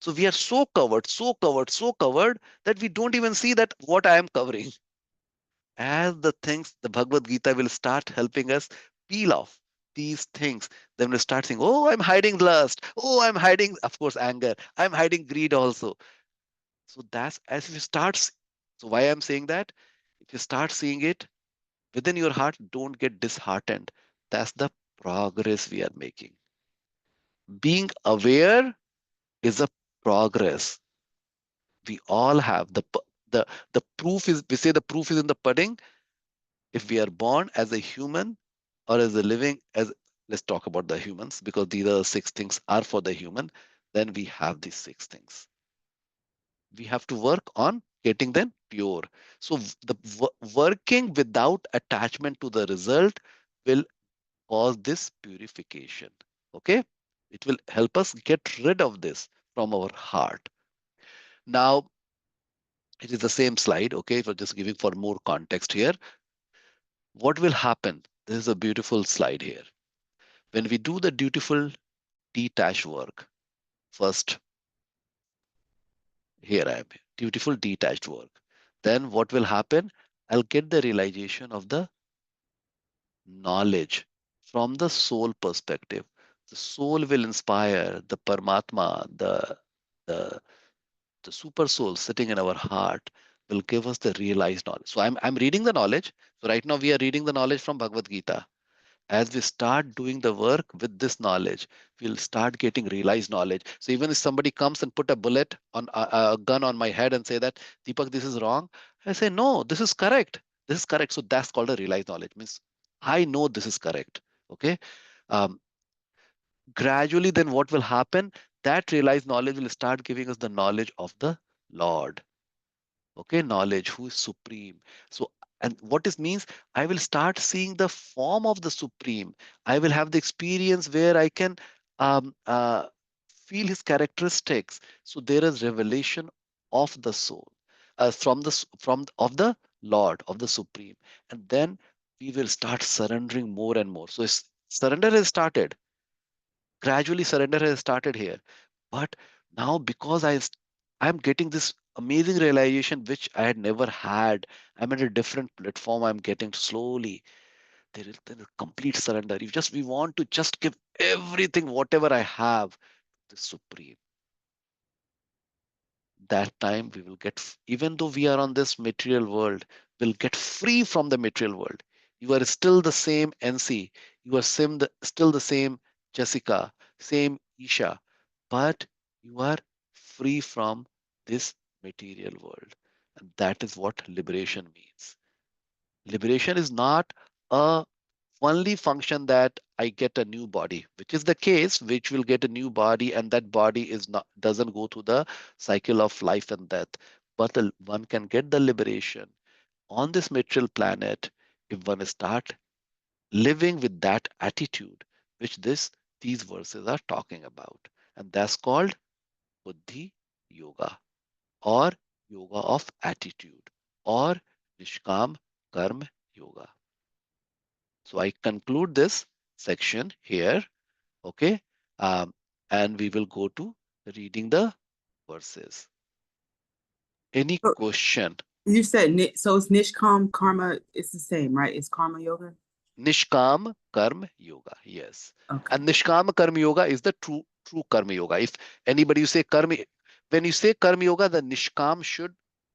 Speaker 1: So we are so covered, so covered, so covered that we don't even see that what I am covering. As the things, the Bhagavad Gita will start helping us peel off these things. Then we'll start saying, oh, I'm hiding lust. Oh, I'm hiding, of course, anger. I'm hiding greed also. So that's as if you start. So why I'm saying that? If you start seeing it within your heart, don't get disheartened. That's the progress we are making. Being aware is a progress. We all have the proof is, we say the proof is in the pudding. If we are born as a human or as a living, as let's talk about the humans, because these are six things are for the human, then we have these six things. We have to work on getting them pure. So working without attachment to the result will cause this purification. Okay, it will help us get rid of this from our heart. Now it is the same slide. Okay, for just giving for more context here, what will happen? This is a beautiful slide here. When we do the dutiful detached work, first here I am, dutiful detached work, then what will happen? I'll get the realization of the knowledge from the soul perspective. The soul will inspire the Paramatma, the the super soul sitting in our heart will give us the realized knowledge. So I'm reading the knowledge. So right now we are reading the knowledge from Bhagavad Gita. As we start doing the work with this knowledge, we'll start getting realized knowledge. So even if somebody comes and put a bullet on a gun on my head and say that, Deepak, this is wrong, I say, no, this is correct. This is correct. So that's called a realized knowledge. Means I know this is correct. Okay. Um, Gradually, then what will happen? That realized knowledge will start giving us the knowledge of the Lord. Okay, knowledge who is supreme. So, and what this means, I will start seeing the form of the supreme. I will have the experience where I can um, uh, feel his characteristics. So there is revelation of the soul, from from of the Lord of the supreme, and then we will start surrendering more and more. So surrender has started. Gradually, surrender has started here, but now because I'm getting this amazing realization which I had never had. I'm at a different platform. I'm getting slowly. There is complete surrender. We want to just give everything, whatever I have, to the Supreme. That time we will get, even though we are on this material world, we'll get free from the material world. You are still the same NC. You are still the same Jessica, same Isha, but you are free from this material world. And that is what liberation means. Liberation is not a only function that I get a new body, which is the case, which will get a new body, and that body is not doesn't go through the cycle of life and death. But one can get the liberation on this material planet if one start living with that attitude, which these verses are talking about, and that's called Buddhi Yoga, or Yoga of Attitude, or Nishkam Karma Yoga. So I conclude this section here, okay? Um, and we will go to reading the verses. Any
Speaker 2: So
Speaker 1: question?
Speaker 2: you said so it's Nishkam karma. It's the same, right? It's karma yoga.
Speaker 1: Nishkam Karma Yoga, yes.
Speaker 2: Okay.
Speaker 1: And Nishkam Karma Yoga is the true Karma Yoga. If anybody you say Karma, when you say Karma Yoga, the Nishkam should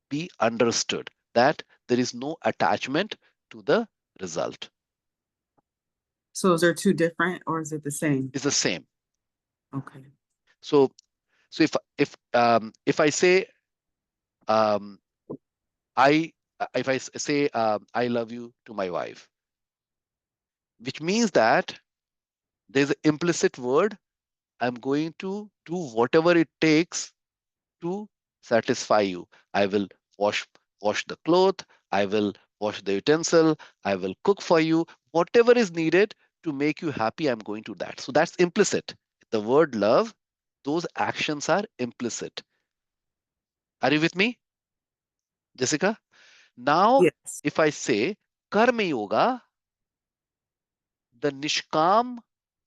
Speaker 1: be understood that there is no attachment to the result.
Speaker 2: So is there two different, or is it the same?
Speaker 1: It's the same.
Speaker 2: Okay.
Speaker 1: So if I say um, if I say I love you to my wife, which means that there's an implicit word. I'm going to do whatever it takes to satisfy you. I will wash wash the cloth. I will wash the utensil. I will cook for you. Whatever is needed to make you happy, I'm going to that. So that's implicit. The word love, those actions are implicit. Are you with me, Jessica? Now,
Speaker 2: Yes.
Speaker 1: if I say karma yoga, the nishkam,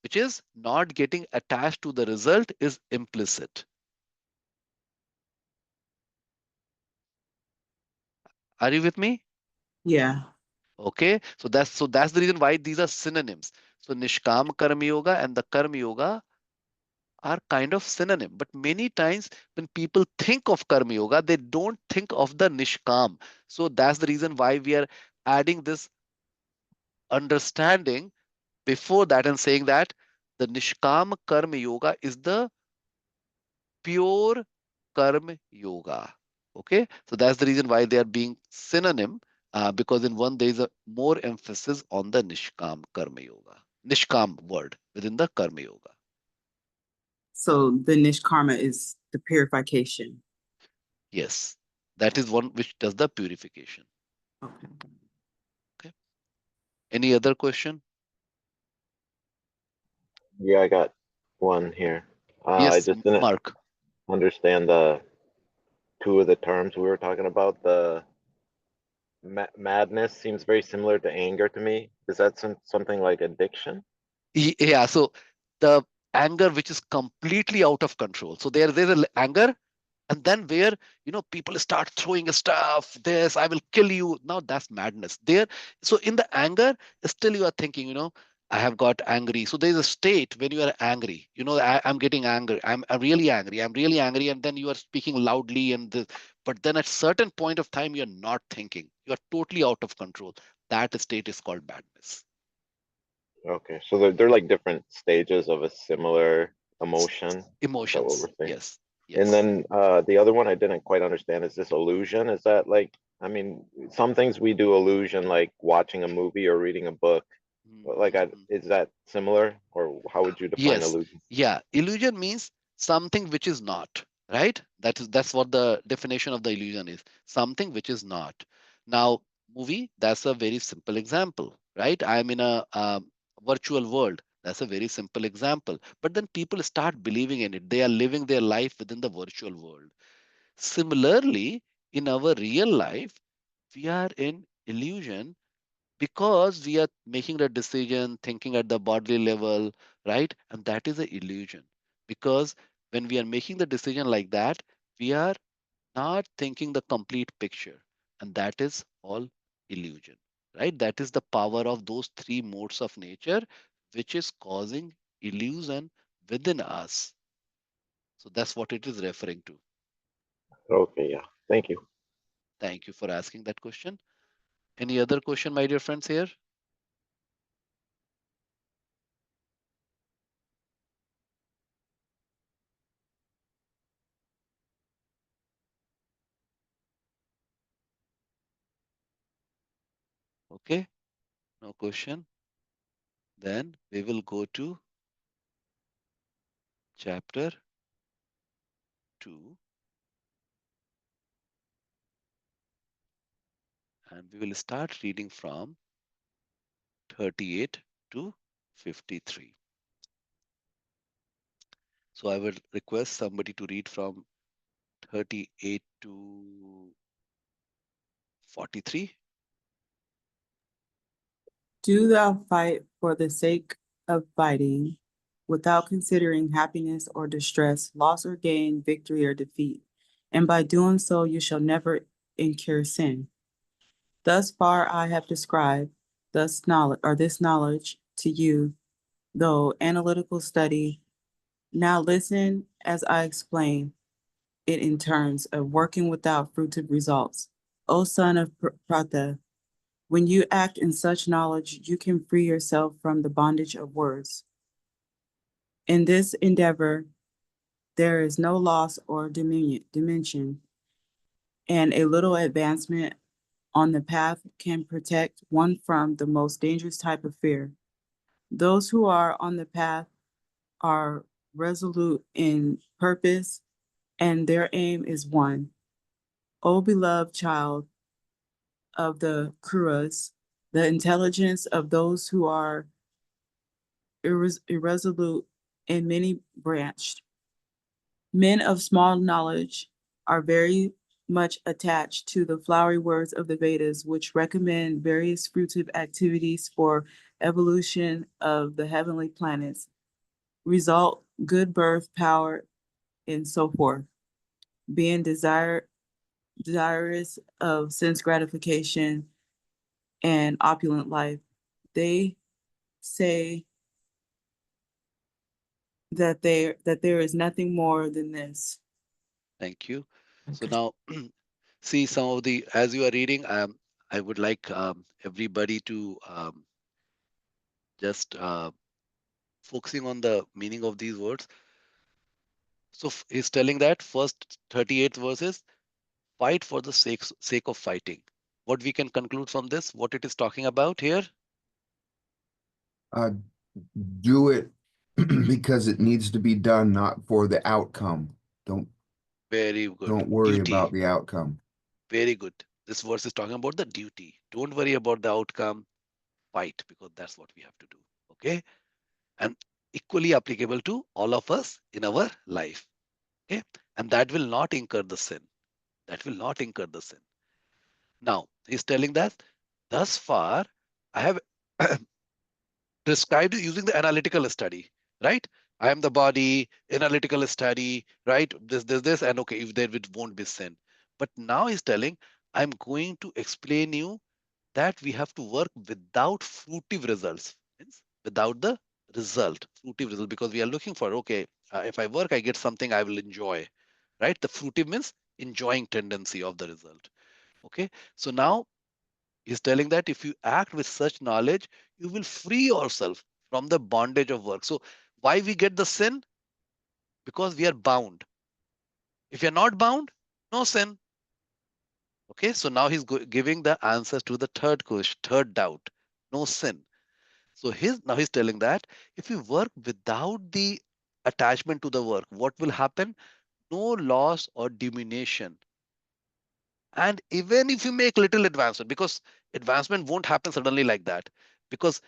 Speaker 1: which is not getting attached to the result, is implicit. Are you with me?
Speaker 2: Yeah.
Speaker 1: Okay, so that's the reason why these are synonyms. So nishkam karma yoga and the karma yoga are kind of synonym. But many times when people think of karma yoga, they don't think of the nishkam. So that's the reason why we are adding this understanding before that and saying that the nishkam karma yoga is the pure karma yoga. Okay, so that's the reason why they are being synonym, because in one there is a more emphasis on the nishkam karma yoga, nishkam word within the karma yoga.
Speaker 2: So the nishkarma is the purification.
Speaker 1: Yes, that is one which does the purification.
Speaker 2: Okay.
Speaker 1: Okay, any other question?
Speaker 4: Yeah, I got one here. I
Speaker 1: Yes,
Speaker 4: just didn't
Speaker 1: Mark.
Speaker 4: understand the two of the terms we were talking about. The madness seems very similar to anger to me. Is that something like addiction?
Speaker 1: Yeah, so the anger which is completely out of control. So there's a anger, and then where people start throwing stuff, this I will kill you, now that's madness there. So in the anger, still you are thinking, I have got angry. So there's a state when you are angry, I'm getting angry, I'm really angry, I'm really angry, and then you are speaking loudly and this, but then at certain point of time you're not thinking, you're totally out of control. That state is called madness.
Speaker 4: Okay, so they're like different stages of a similar emotion. Is that what
Speaker 1: Emotions,
Speaker 4: we're saying?
Speaker 1: yes,
Speaker 4: And
Speaker 1: yes.
Speaker 4: then the other one I didn't quite understand is this illusion. Is that like, I mean, some things we do illusion, like watching a movie or reading a book. But like,
Speaker 1: Mhm.
Speaker 4: is that similar, or how would you define
Speaker 1: Yes.
Speaker 4: illusion?
Speaker 1: Yeah. Illusion means something which is not, right? That's what the definition of the illusion is. Something which is not. Now, movie, that's a very simple example, right? I'm in a virtual world. That's a very simple example. But then people start believing in it. They are living their life within the virtual world. Similarly, in our real life, we are in illusion because we are making the decision thinking at the bodily level, right? And that is an illusion, because when we are making the decision like that, we are not thinking the complete picture. And that is all illusion, right? That is the power of those three modes of nature, which is causing illusion within us. So that's what it is referring to.
Speaker 4: Okay, yeah. Thank you.
Speaker 1: Thank you for asking that question. Any other question, my dear friends here? Okay, no question. Then we will go to chapter 2 and we will start reading from 38 to 53. So I will request somebody to read from 38 to 43.
Speaker 2: Do thou fight for the sake of fighting, without considering happiness or distress, loss or gain, victory or defeat. And by doing so, you shall never incur sin. Thus far I have described this knowledge to you, though analytical study. Now listen as I explain it in terms of working without fruitive results. O son of Pṛthā, when you act in such knowledge, you can free yourself from the bondage of words. In this endeavor, there is no loss or diminution, and a little advancement on the path can protect one from the most dangerous type of fear. Those who are on the path are resolute in purpose, and their aim is one. O beloved child of the Kurus, the intelligence of those who are irresolute and many branched. Men of small knowledge are very much attached to the flowery words of the Vedas, which recommend various fruitive activities for evolution of the heavenly planets, result, good birth, power, and so forth. Being desirous of sense gratification and opulent life, they say that there is nothing more than this.
Speaker 1: Thank you. So
Speaker 2: Okay.
Speaker 1: now, see some of the, as you are reading, I would like everybody to just focusing on the meaning of these words. So he's telling that first 38 verses, fight for the sake of fighting. What we can conclude from this, what it is talking about here?
Speaker 5: Uh, do it because it needs to be done, not for the outcome.
Speaker 1: Very good.
Speaker 5: Don't worry about
Speaker 1: Duty.
Speaker 5: the outcome.
Speaker 1: Very good. This verse is talking about the duty. Don't worry about the outcome. Fight because that's what we have to do. Okay. And equally applicable to all of us in our life. Okay. And that will not incur the sin. That will not incur the sin. Now, he's telling that thus far, I have prescribed using the analytical study, right? I am the body, analytical study, right? This, and okay, if there it won't be sin. But now he's telling, I'm going to explain you that we have to work without fruitive results, means without the result, fruitive result, because we are looking for, okay, if I work, I get something I will enjoy, right? The fruitive means enjoying tendency of the result. Okay, so now he's telling that if you act with such knowledge, you will free yourself from the bondage of work. So why we get the sin? Because we are bound. If you're not bound, no sin. Okay, so now he's giving the answers to the third question, third doubt, no sin. So now he's telling that if you work without the attachment to the work, what will happen? No loss or diminution. And even if you make little advancement, because advancement won't happen suddenly like that, because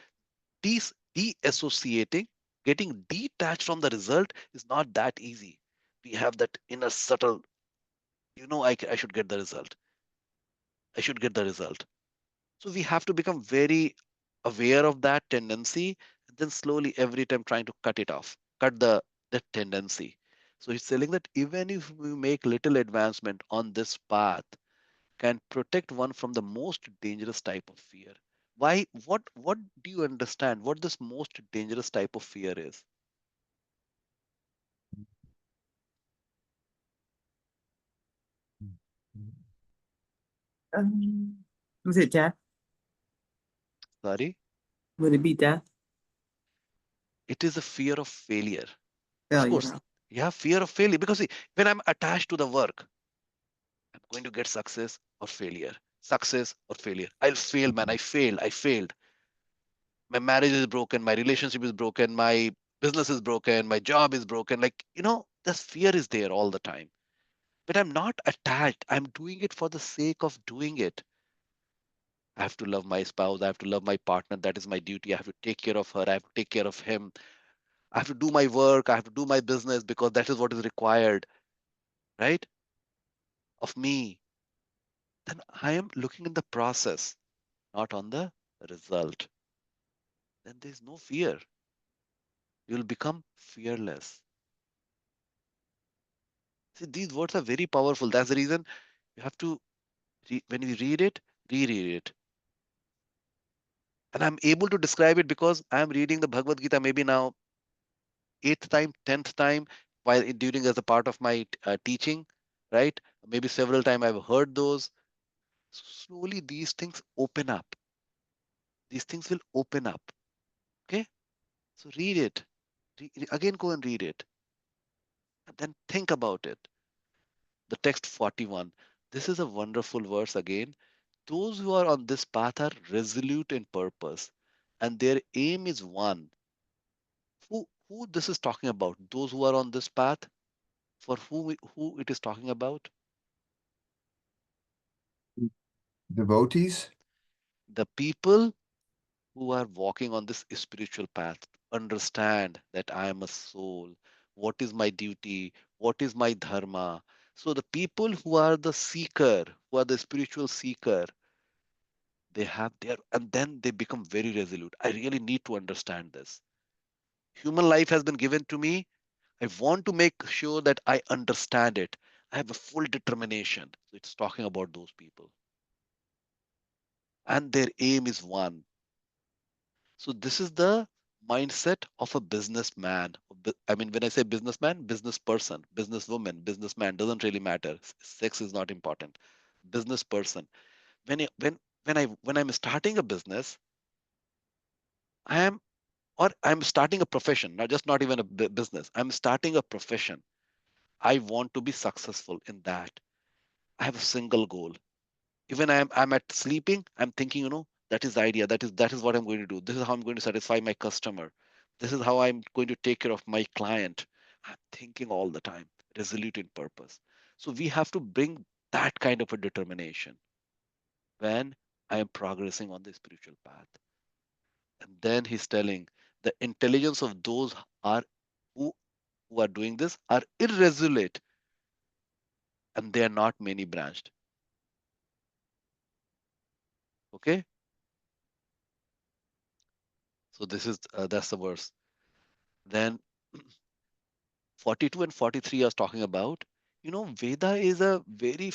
Speaker 1: de-associating, getting detached from the result is not that easy. We have that inner subtle, I should get the result. I should get the result. So we have to become very aware of that tendency, and then slowly every time trying to cut it off, cut the tendency. So he's telling that even if we make little advancement on this path, can protect one from the most dangerous type of fear. Why? What do you understand? What this most dangerous type of fear is?
Speaker 2: Was it death?
Speaker 1: Sorry,
Speaker 2: Would it be death?
Speaker 1: it is a fear of failure. Of
Speaker 2: Failure.
Speaker 1: course, you have fear of failure because see, when I'm attached to the work, I'm going to get success or failure. Success or failure. I'll fail, man. I failed. I failed. My marriage is broken. My relationship is broken. My business is broken. My job is broken. Like, this fear is there all the time. But I'm not attached. I'm doing it for the sake of doing it. I have to love my spouse. I have to love my partner. That is my duty. I have to take care of her. I have to take care of him. I have to do my work. I have to do my business because that is what is required, right? Of me. Then I am looking in the process, not on the result. Then there's no fear. You'll become fearless. See, these words are very powerful. That's the reason you have to, when you read it, reread it. And I'm able to describe it because I'm reading the Bhagavad Gita maybe now eighth time, 10th time, while during as a part of my teaching, right? Maybe several times I've heard those. Slowly these things open up. These things will open up. Okay? So read it. Again, go and read it. And then think about it. The text 41. This is a wonderful verse again. Those who are on this path are resolute in purpose, and their aim is one. Who this is talking about? Those who are on this path, for who it is talking about?
Speaker 5: Devotees?
Speaker 1: The people who are walking on this spiritual path understand that I am a soul. What is my duty? What is my dharma? So the people who are the seeker, who are the spiritual seeker, they have their, and then they become very resolute. I really need to understand this. Human life has been given to me. I want to make sure that I understand it. I have a full determination. So it's talking about those people. And their aim is one. So this is the mindset of a businessman. I mean, when I say businessman, business person, businesswoman, businessman doesn't really matter. Sex is not important. Business person. When I'm starting a business, I am or I'm starting a profession, not just not even a business. I'm starting a profession. I want to be successful in that. I have a single goal. Even I'm at sleeping, I'm thinking, that is the idea. That is what I'm going to do. This is how I'm going to satisfy my customer. This is how I'm going to take care of my client. I'm thinking all the time, resolute in purpose. So we have to bring that kind of a determination when I am progressing on the spiritual path. And then he's telling the intelligence of those are who, who are doing this are irresolute and they are not many branched. Okay, so this is that's the verse. Then 42 and 43 I was talking about. Veda is a very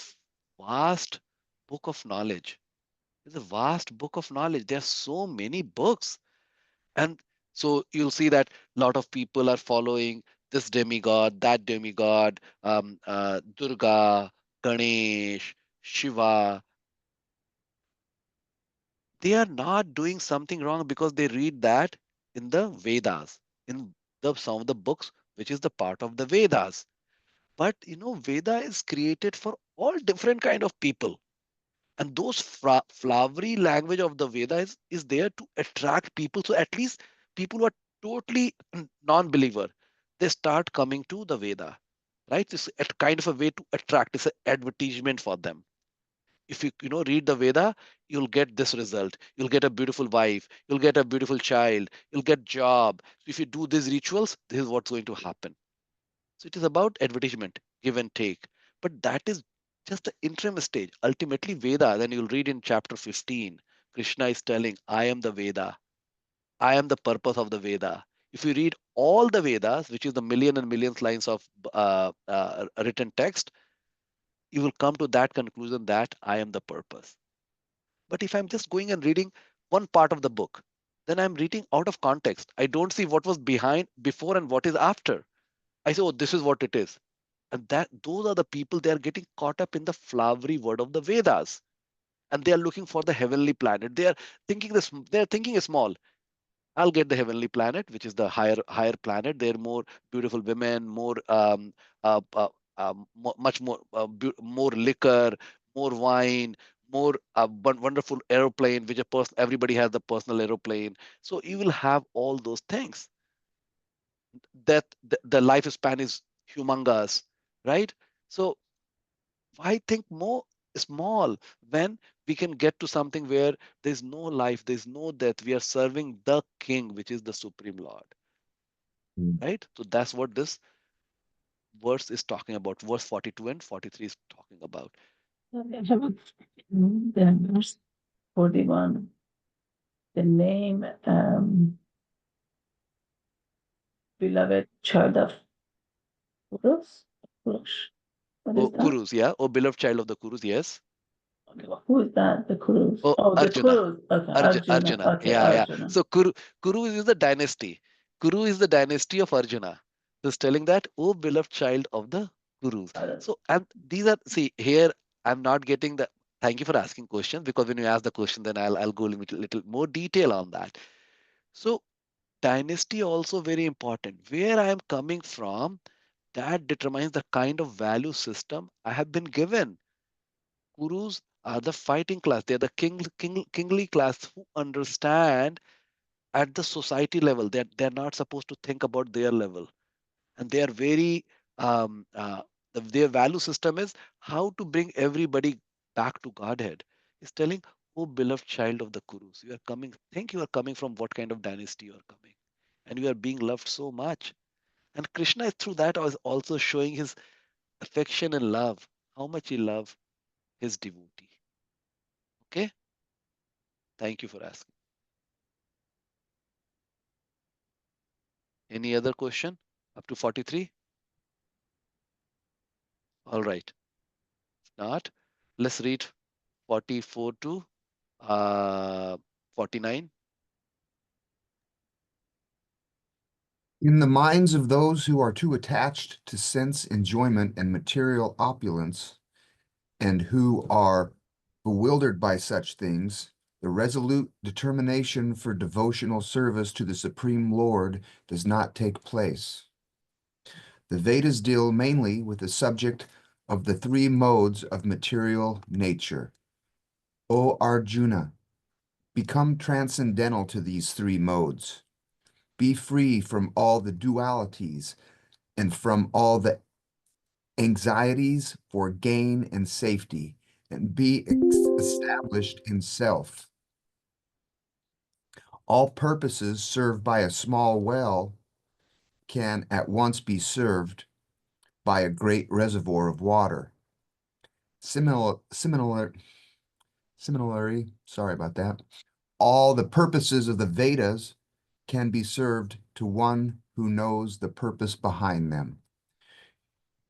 Speaker 1: vast book of knowledge. It's a vast book of knowledge. There are so many books. And so you'll see that a lot of people are following this demigod, that demigod, Durga, Ganesh, Shiva. They are not doing something wrong because they read that in the Vedas, in some of the books, which is the part of the Vedas. But Veda is created for all different kind of people. And those flowery language of the Veda is there to attract people. So at least people who are totally non-believer, they start coming to the Veda, right? It's a kind of a way to attract. It's an advertisement for them. If you read the Veda, you'll get this result. You'll get a beautiful wife. You'll get a beautiful child. You'll get job. If you do these rituals, this is what's going to happen. So it is about advertisement, give and take. But that is just the interim stage. Ultimately, Veda, then you'll read in chapter 15, Krishna is telling, I am the Veda. I am the purpose of the Veda. If you read all the Vedas, which is the million and millions lines of written text, you will come to that conclusion that I am the purpose. But if I'm just going and reading one part of the book, then I'm reading out of context. I don't see what was behind, before, and what is after. I say, oh, this is what it is. And that those are the people, they are getting caught up in the flowery word of the Vedas. And they are looking for the heavenly planet. They're thinking small. I'll get the heavenly planet, which is the higher planet. There are more beautiful women, more much more more liquor, more wine, more wonderful aeroplane, which a person, everybody has the personal aeroplane. So you will have all those things. That the lifespan is humongous, right? So why think more small when we can get to something where there's no life, there's no death. We are serving the King, which is the Supreme Lord, right? So that's what this verse is talking about. Verse 42 and 43 is talking about.
Speaker 3: I have the verse 41, the name beloved child of Kurus. Kurus. What is
Speaker 1: Oh,
Speaker 3: that?
Speaker 1: Kurus, yeah. Oh, beloved child of the Kurus, yes.
Speaker 3: Okay, who is that? The Kurus.
Speaker 1: Oh,
Speaker 3: Oh, the
Speaker 1: Arjuna.
Speaker 3: Kurus. Okay, Arjuna.
Speaker 1: Arjuna.
Speaker 3: Okay,
Speaker 1: Yeah, yeah.
Speaker 3: Arjuna.
Speaker 1: So Kuru is the dynasty. Kuru is the dynasty of Arjuna. Just telling that, oh, beloved child of the Kurus. So, and these are, see, here I'm not getting the, thank you for asking questions, because when you ask the question, then I'll go a little more detail on that. So, dynasty also very important. Where I am coming from, that determines the kind of value system I have been given. Kurus are the fighting class. They're the kingly class who understand at the society level. They're not supposed to think about their level. And they are very, their value system is how to bring everybody back to Godhead. It's telling, oh, beloved child of the Kurus, you are coming, think you are coming from what kind of dynasty you are coming. And you are being loved so much. And Krishna is through that was also showing his affection and love, how much he loved his devotee. Okay? Thank you for asking. Any other question up to 43? All right. If not, let's read 44 to 49.
Speaker 5: In the minds of those who are too attached to sense enjoyment and material opulence, and who are bewildered by such things, the resolute determination for devotional service to the Supreme Lord does not take place. The Vedas deal mainly with the subject of the three modes of material nature. O Arjuna, become transcendental to these three modes. Be free from all the dualities and from all the anxieties for gain and safety, and be established in self. All purposes served by a small well can at once be served by a great reservoir of water. Similarly, sorry about that, all the purposes of the Vedas can be served to one who knows the purpose behind them.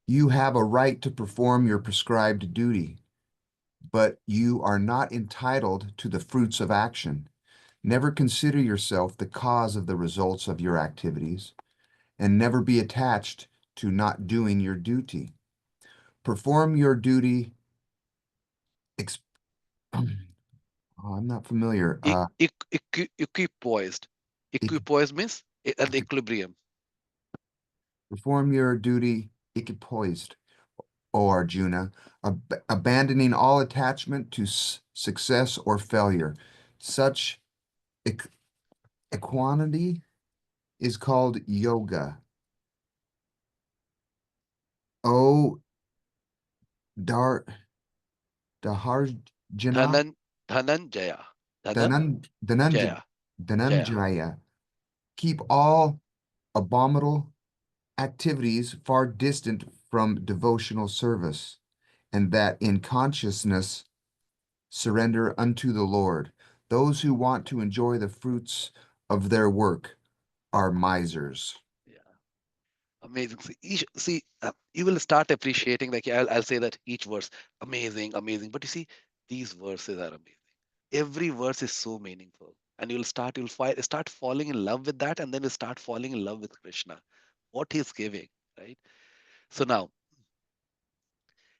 Speaker 5: You have a right to perform your prescribed duty, but you are not entitled to the fruits of action. Never consider yourself the cause of the results of your activities, and never be attached to not doing your duty. Perform your duty. Oh, I'm not familiar.
Speaker 1: Equipoised. Equipoised means at the equilibrium.
Speaker 5: Perform your duty equipoised, O Arjuna, abandoning all attachment to success or failure. Such equanimity is called yoga. O Daharjana,
Speaker 1: Dhananjaya.
Speaker 5: Dhananjaya,
Speaker 1: Jaya.
Speaker 5: Dhananjaya, keep all abominable activities far distant from devotional service, and that in consciousness surrender unto the Lord. Those who want to enjoy the fruits of their work are misers.
Speaker 1: Yeah, amazing. You will start appreciating, like I'll say that each verse, amazing, amazing. But you see, these verses are amazing. Every verse is so meaningful. And start falling in love with that, and then you'll start falling in love with Krishna, what he's giving, right? So now,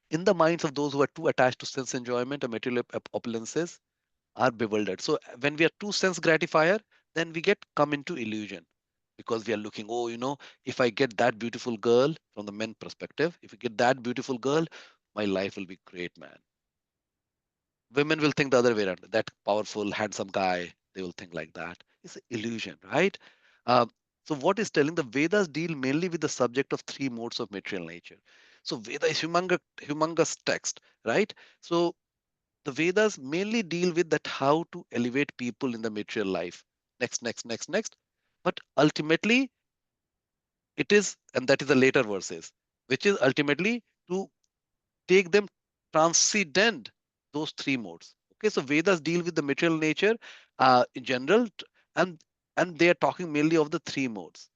Speaker 1: in the minds of those who are too attached to sense enjoyment or material opulences, are bewildered. So when we are too sense gratifier, then we get come into illusion because we are looking, oh, if I get that beautiful girl from the men perspective, if you get that beautiful girl, my life will be great, man. Women will think the other way around. That powerful, handsome guy, they will think like that. It's an illusion, right? Um, so what is telling the Vedas deal mainly with the subject of three modes of material nature. So Veda is humongous text, right? So the Vedas mainly deal with that how to elevate people in the material life. Next, next, next, next. But ultimately, it is, and that is the later verses, which is ultimately to take them transcend those three modes. Okay, so Vedas deal with the material nature in general, and they are talking mainly of the three modes.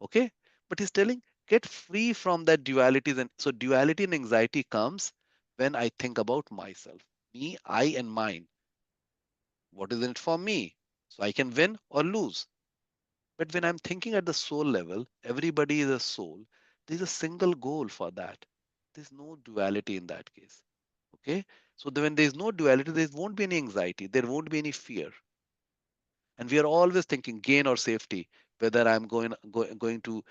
Speaker 1: Okay, but he's telling get free from that duality. And so duality and anxiety comes when I think about myself, me, I, and mine. What is in it for me? So I can win or lose. But when I'm thinking at the soul level, everybody is a soul. There's a single goal for that. There's no duality in that case. Okay. So when there's no duality, there won't be any anxiety. There won't be any fear. And we are always thinking gain or safety, whether I'm going to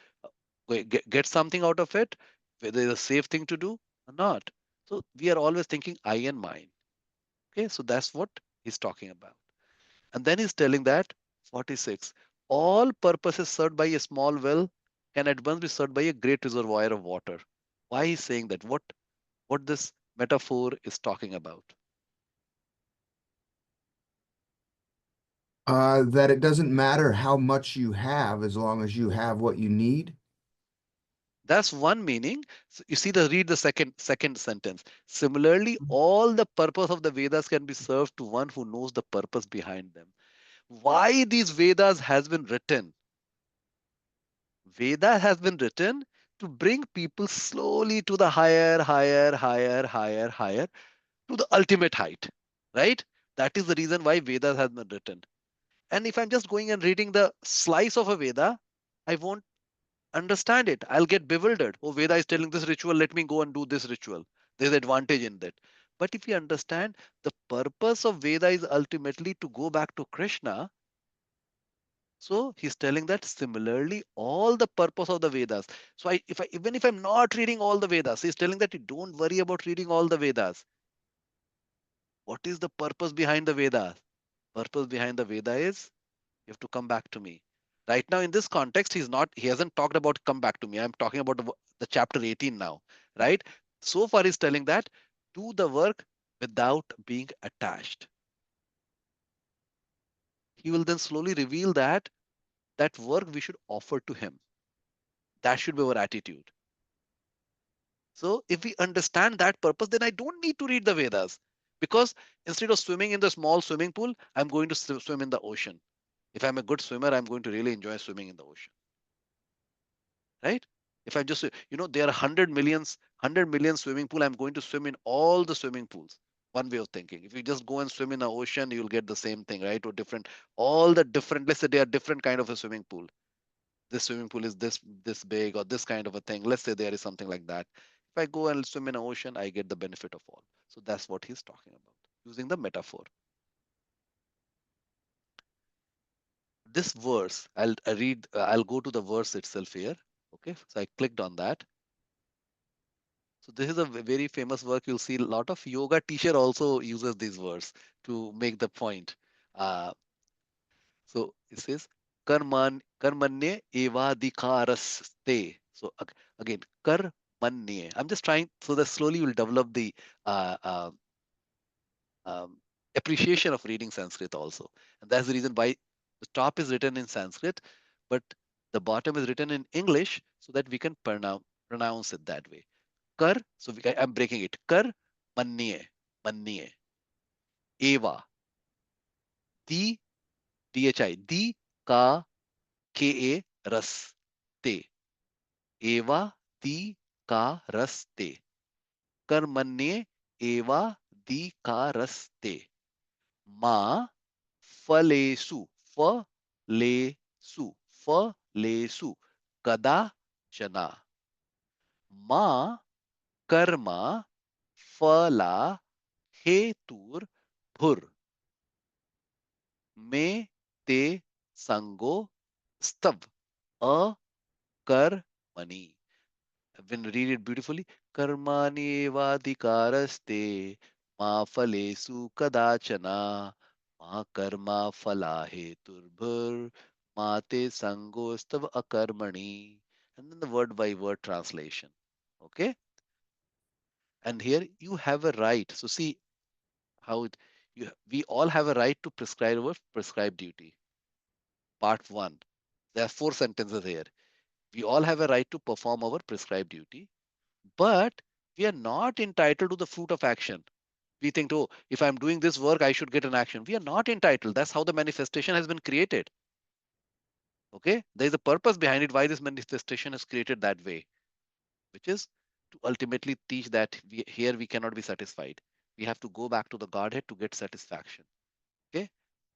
Speaker 1: get something out of it, whether it's a safe thing to do or not. So we are always thinking I and mine. Okay. So that's what he's talking about. And then he's telling that 46, all purposes served by a small well can at once be served by a great reservoir of water. Why he's saying that? What this metaphor is talking about?
Speaker 5: That it doesn't matter how much you have as long as you have what you need.
Speaker 1: That's one meaning. So you see read the second sentence. Similarly, all the purpose of the Vedas can be served to one who knows the purpose behind them. Why these Vedas has been written? Veda has been written to bring people slowly to the higher, higher, higher, higher, higher, to the ultimate height, right? That is the reason why Vedas has been written. And if I'm just going and reading the slice of a Veda, I won't understand it. I'll get bewildered. Oh, Veda is telling this ritual, let me go and do this ritual. There's advantage in that. But if you understand the purpose of Veda is ultimately to go back to Krishna, so he's telling that similarly, all the purpose of the Vedas. So even if I'm not reading all the Vedas, he's telling that you don't worry about reading all the Vedas. What is the purpose behind the Vedas? Purpose behind the Veda is you have to come back to me. Right now, in this context, he hasn't talked about come back to me. I'm talking about the chapter 18 now, right? So far, he's telling that do the work without being attached. He will then slowly reveal that work we should offer to him. That should be our attitude. So if we understand that purpose, then I don't need to read the Vedas because instead of swimming in the small swimming pool, I'm going to swim in the ocean. If I'm a good swimmer, I'm going to really enjoy swimming in the ocean, right? If I'm just, there are 100 million swimming pool, I'm going to swim in all the swimming pools. One way of thinking. If you just go and swim in the ocean, you'll get the same thing, right? Or all the different, let's say they are different kind of a swimming pool. This swimming pool is this big or this kind of a thing. Let's say there is something like that. If I go and swim in an ocean, I get the benefit of all. So that's what he's talking about, using the metaphor. This verse, I'll go to the verse itself here. Okay, so I clicked on that. So this is a very famous work. You'll see a lot of yoga teacher also uses this verse to make the point. Uh, so it says karmanye evadikaraste. So again, karmanye. I'm just trying so that slowly you'll develop the uh, uh, um, appreciation of reading Sanskrit also. And that's the reason why the top is written in Sanskrit, but the bottom is written in English so that we can pronounce it that way. Kar, so I'm breaking it. Kar manye, eva, di, dhi, di, ka, K-A raste. Eva di ka raste. Karmanye eva di ka raste. Ma falesu. Falesu. Falesu. Kada chana. Ma karma fala hetur bhur. Me te sango stav. A karmani. When we read it beautifully, karmani vadikaraste ma phalesu kadachana ma karma phala heturbhur ma te sangostav akarmani. And then the word by word translation. Okay? And here you have a right. So see how we all have a right to prescribe our prescribed duty. Part 1. There are 4 sentences here. We all have a right to perform our prescribed duty, but we are not entitled to the fruit of action. We think, oh, if I'm doing this work, I should get an action. We are not entitled. That's how the manifestation has been created. Okay? There is a purpose behind it, why this manifestation is created that way, which is to ultimately teach that here we cannot be satisfied. We have to go back to the Godhead to get satisfaction. Okay?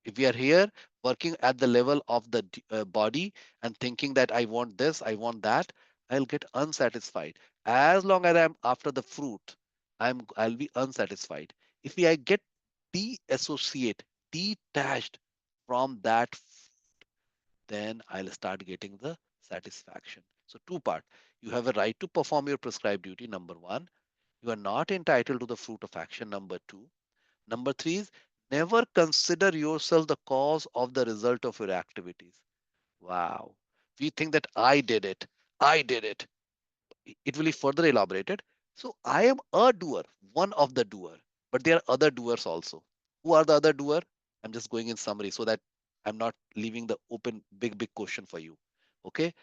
Speaker 1: If we are here working at the level of the body and thinking that I want this, I want that, I'll get unsatisfied. As long as I'm after the fruit, I'll be unsatisfied. If I get deassociate, detached from that, then I'll start getting the satisfaction. So 2 part. You have a right to perform your prescribed duty, number 1. You are not entitled to the fruit of action, number 2. Number 3 is never consider yourself the cause of the result of your activities. Wow. We think that I did it. I did it. It will be further elaborated. So I am a doer, one of the doer, but there are other doers also. Who are the other doer? I'm just going in summary so that I'm not leaving the open big question for you. Okay.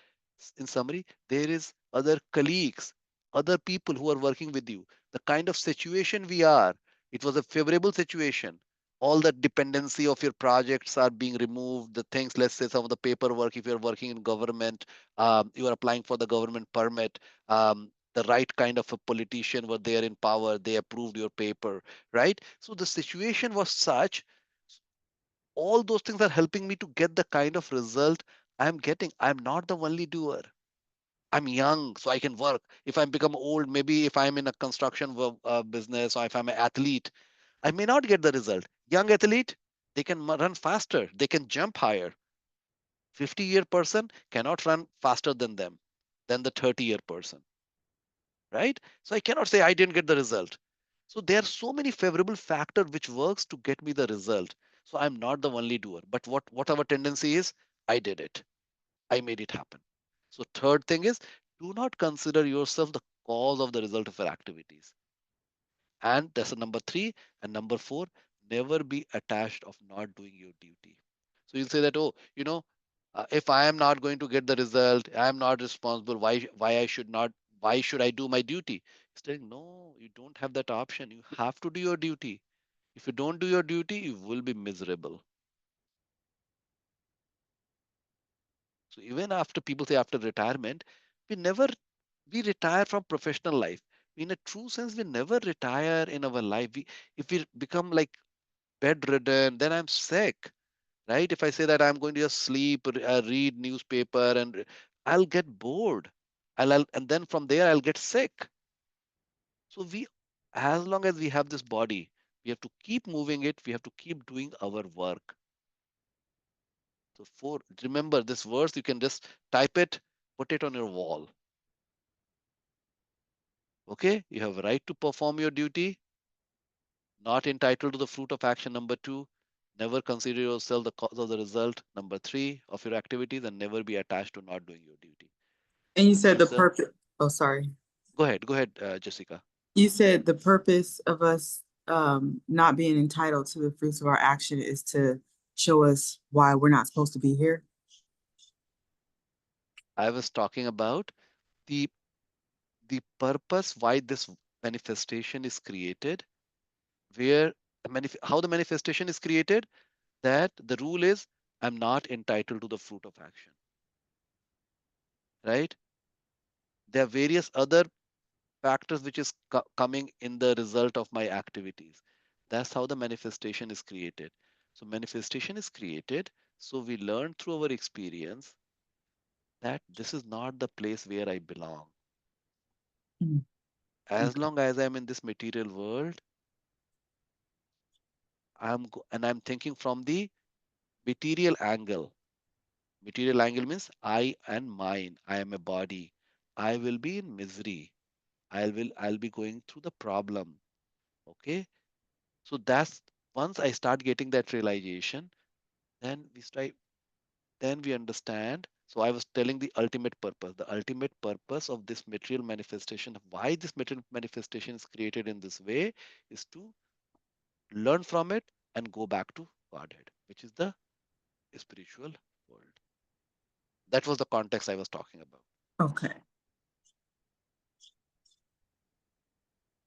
Speaker 1: In summary, there is other colleagues, other people who are working with you. The kind of situation we are, it was a favorable situation. All the dependency of your projects are being removed. The things, let's say some of the paperwork, if you're working in government, you are applying for the government permit, the right kind of a politician were there in power, they approved your paper, right? So the situation was such, all those things are helping me to get the kind of result I'm getting. I'm not the only doer. I'm young, so I can work. If I become old, maybe if I'm in a construction business, or if I'm an athlete, I may not get the result. Young athlete, they can run faster, they can jump higher. 50-year person cannot run faster than them, than the 30-year person, right? So I cannot say I didn't get the result. So there are so many favorable factors which works to get me the result. So I'm not the only doer, but what our tendency is, I did it. I made it happen. So third thing is, do not consider yourself the cause of the result of your activities. And that's the number 3. And number 4, never be attached of not doing your duty. So you'll say that, oh, if I am not going to get the result, I am not responsible. Why I should not? Why should I do my duty? It's like, no, you don't have that option. You have to do your duty. If you don't do your duty, you will be miserable. So even after people say after retirement, we retire from professional life. In a true sense, we never retire in our life. If we become like bedridden, then I'm sick, right? If I say that I'm going to just sleep, read newspaper, and I'll get bored. And then from there I'll get sick. So as long as we have this body, we have to keep moving it. We have to keep doing our work. So remember this verse, you can just type it, put it on your wall. Okay, you have a right to perform your duty, not entitled to the fruit of action. Number 2, never consider yourself the cause of the result. Number 3 of your activities, and never be attached to not doing your duty.
Speaker 2: And you said the
Speaker 1: Use
Speaker 2: purpose, oh, sorry.
Speaker 1: Go ahead, Jessica.
Speaker 2: You said the purpose of us not being entitled to the fruits of our action is to show us why we're not supposed to be here.
Speaker 1: I was talking about the purpose why this manifestation is created, where how the manifestation is created, that the rule is I'm not entitled to the fruit of action. right? There are various other factors which is coming in the result of my activities. That's how the manifestation is created. So manifestation is created. So we learn through our experience that this is not the place where I belong.
Speaker 2: Mm.
Speaker 1: As
Speaker 2: Okay.
Speaker 1: long as I'm in this material world, I'm thinking from the material angle. Material angle means I and mine. I am a body. I will be in misery. I'll be going through the problem. Okay. So that's once I start getting that realization, then then we understand. So I was telling the ultimate purpose. The ultimate purpose of this material manifestation, why this material manifestation is created in this way, is to learn from it and go back to Godhead, which is the spiritual world. That was the context I was talking about.
Speaker 2: Okay.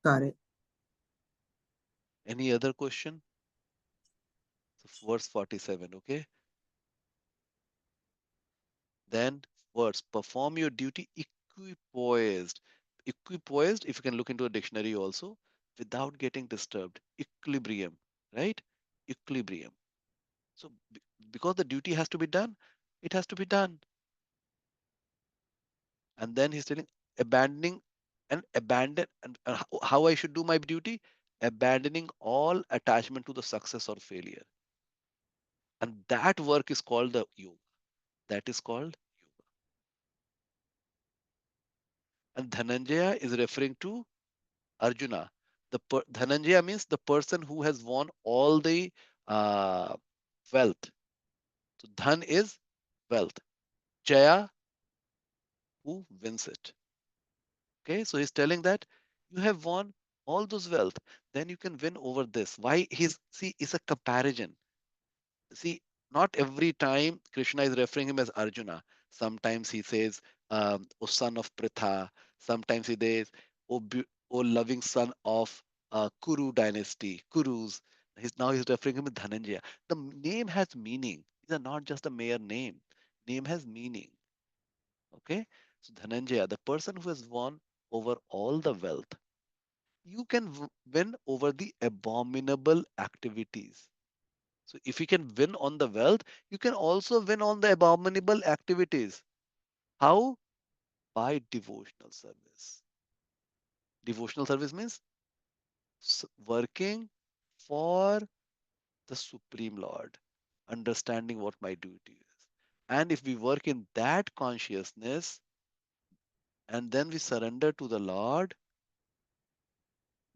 Speaker 2: Got it.
Speaker 1: Any other question? So verse 47, okay? Then words, perform your duty equipoised. Equipoised, if you can look into a dictionary also, without getting disturbed. Equilibrium, right? Equilibrium. So because the duty has to be done, it has to be done. And then he's telling abandoning and abandon and how I should do my duty, abandoning all attachment to the success or failure. And that work is called the yoga. That is called yoga. And Dhananjaya is referring to Arjuna. Dhananjaya means the person who has won all the uh, wealth. So Dhan is wealth. Jaya, who wins it. Okay, so he's telling that you have won all those wealth, then you can win over this. Why? See, it's a comparison. See, not every time Krishna is referring him as Arjuna. Sometimes he says, "O son of Pṛthā." Sometimes he says, "O loving son of Kuru dynasty, Kurus." Now he's referring him as Dhananjaya. The name has meaning. These are not just a mere name. Name has meaning. Okay, so Dhananjaya, the person who has won over all the wealth, you can win over the abominable activities. So if you can win on the wealth, you can also win on the abominable activities. How? By devotional service. Devotional service means working for the Supreme Lord, understanding what my duty is. And if we work in that consciousness and then we surrender to the Lord,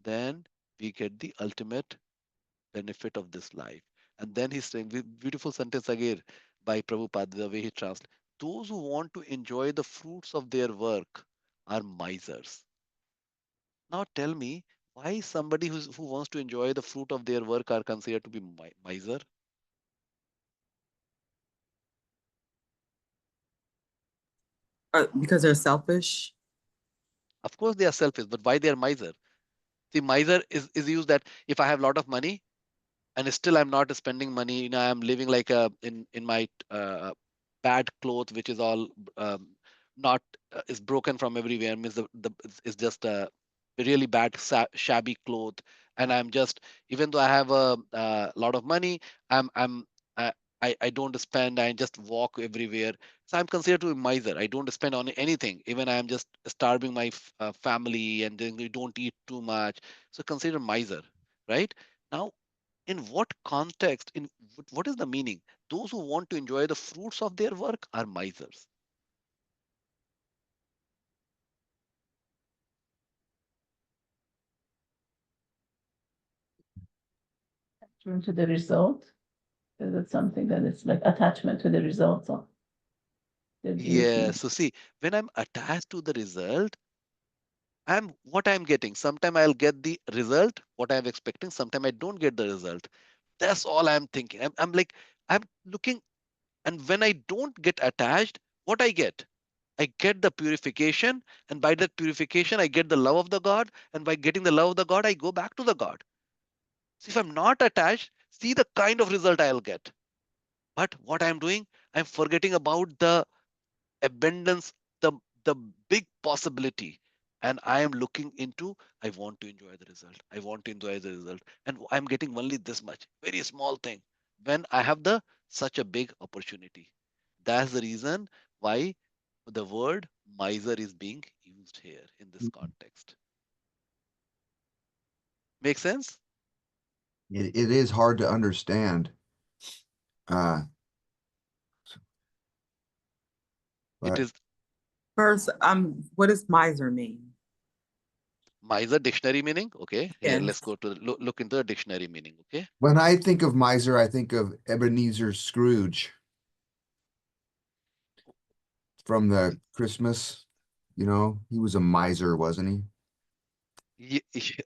Speaker 1: then we get the ultimate benefit of this life. And then he's saying, with beautiful sentence again by Prabhupada, the way he translates, those who want to enjoy the fruits of their work are misers. Now tell me, why somebody who wants to enjoy the fruit of their work are considered to be miser?
Speaker 2: Because they're selfish.
Speaker 1: Of course they are selfish, but why they are miser? See, miser is used that if I have a lot of money, and still I'm not spending money. I'm living like in my bad clothes, which is all not is broken from everywhere. Means is just a really bad shabby cloth, and I'm just, even though I have a lot of money, I'm uh, I don't spend. I just walk everywhere. So I'm considered to be miser. I don't spend on anything. Even I'm just starving my family, and then we don't eat too much. So consider miser, right? Now, in what context, in what is the meaning? Those who want to enjoy the fruits of their work are misers.
Speaker 3: To the result. Is it something that is like attachment to the results of the
Speaker 1: Yeah,
Speaker 3: duty?
Speaker 1: so see, when I'm attached to the result, I'm getting. Sometime I'll get the result, what I'm expecting, sometime I don't get the result. That's all I'm thinking. I'm like, I'm looking, and when I don't get attached, what I get? I get the purification, and by that purification, I get the love of the God, and by getting the love of the God, I go back to the God. So if I'm not attached, see the kind of result I'll get. But what I'm doing, I'm forgetting about the abundance the the big possibility, and I am looking into, I want to enjoy the result. I want to enjoy the result. And I'm getting only this much, very small thing. When I have the such a big opportunity. That's the reason why the word miser is being used here in this context. Make sense?
Speaker 5: It is hard to understand.
Speaker 1: It
Speaker 5: But
Speaker 1: is
Speaker 2: First, what does miser mean?
Speaker 1: miser dictionary meaning. Okay, here let's
Speaker 2: Yes.
Speaker 1: go to look into the dictionary meaning. Okay,
Speaker 5: when I think of miser, I think of Ebenezer Scrooge from the Christmas. You know, he was a miser, wasn't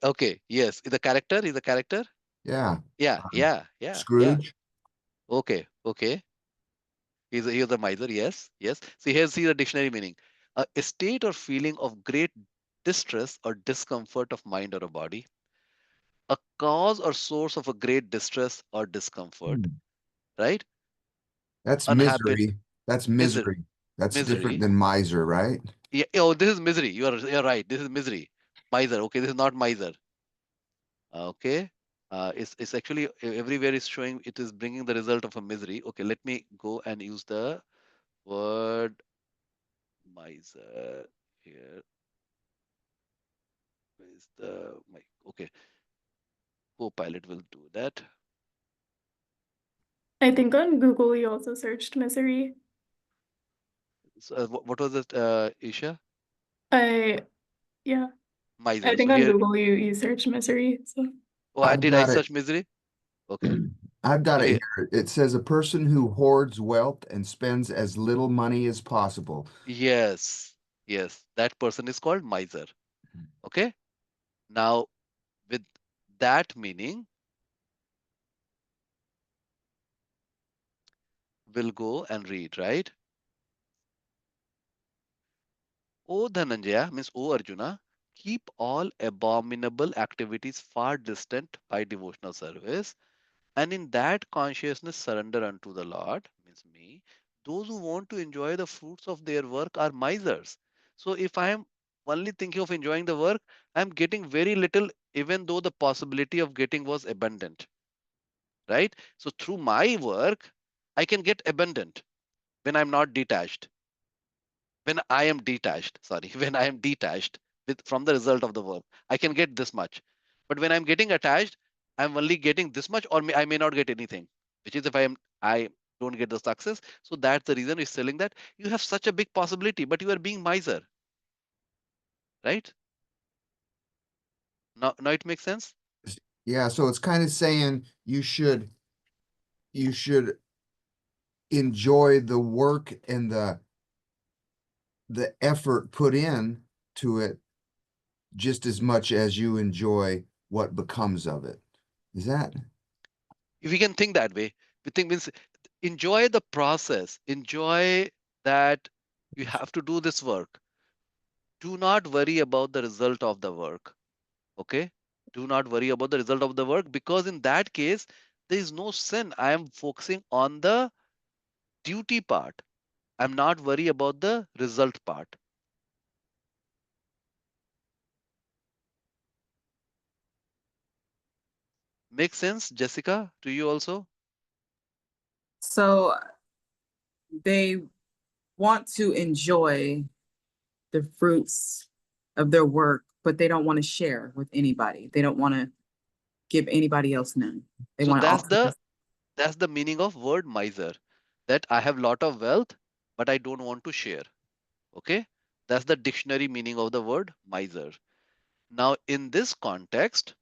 Speaker 1: okay, yes, the character is a character.
Speaker 5: he? Yeah.
Speaker 1: Yeah,
Speaker 5: Um,
Speaker 1: yeah, yeah, yeah.
Speaker 5: Scrooge.
Speaker 1: Okay, okay. He's a miser. Yes, yes. See the dictionary meaning. A state or feeling of great distress or discomfort of mind or a body. A cause or source of a great distress or discomfort.
Speaker 5: Hmm.
Speaker 1: Right?
Speaker 5: That's
Speaker 1: Unhappy,
Speaker 5: misery. That's
Speaker 1: misery,
Speaker 5: misery. That's different
Speaker 1: misery.
Speaker 5: than miser, right?
Speaker 1: Yeah. Oh, this is misery. You're right. This is misery. Miser. Okay, this is not miser. Okay. It's actually everywhere is showing it is bringing the result of a misery. Okay, let me go and use the word miser here. Where is the my okay? Copilot will do that.
Speaker 6: I think on Google you also searched misery.
Speaker 1: So, what was it, Isha?
Speaker 6: I yeah. I
Speaker 1: Miser. So
Speaker 6: think on
Speaker 1: here,
Speaker 6: Google you searched misery. So
Speaker 1: oh,
Speaker 5: I've
Speaker 1: did I
Speaker 5: got it.
Speaker 1: search misery? Okay.
Speaker 5: I've got
Speaker 1: So
Speaker 5: it
Speaker 1: here,
Speaker 5: here. It says a person who hoards wealth and spends as little money as possible.
Speaker 1: yes, yes, that person is called miser. Okay. Now, with that meaning, we'll go and read, right? O Dhananjaya means O Arjuna, keep all abominable activities far distant by devotional service, and in that consciousness surrender unto the Lord, means me. Those who want to enjoy the fruits of their work are misers. So if I am only thinking of enjoying the work, I'm getting very little, even though the possibility of getting was abundant, right? So through my work, I can get abundant when I'm not detached. When I am detached, sorry, when I am detached from the result of the work, I can get this much. But when I'm getting attached, I'm only getting this much, or I may not get anything. Which is if I don't get the success. So that's the reason he's telling that you have such a big possibility, but you are being miser, right? Now it makes sense.
Speaker 5: Yeah, so it's kind of saying you should enjoy the work and the effort put in to it just as much as you enjoy what becomes of it. Is that?
Speaker 1: If we can think that way, we think means enjoy the process, enjoy that you have to do this work. Do not worry about the result of the work. Okay, do not worry about the result of the work, because in that case there is no sin. I am focusing on the duty part. I'm not worry about the result part. Make sense, Jessica, to you also?
Speaker 2: So they want to enjoy the fruits of their work, but they don't want to share with anybody. They don't want to give anybody else none. They
Speaker 1: So
Speaker 2: want to
Speaker 1: that's
Speaker 2: offer
Speaker 1: the
Speaker 2: this.
Speaker 1: that's the meaning of word miser, that I have lot of wealth but I don't want to share. Okay, that's the dictionary meaning of the word miser. Now in this context,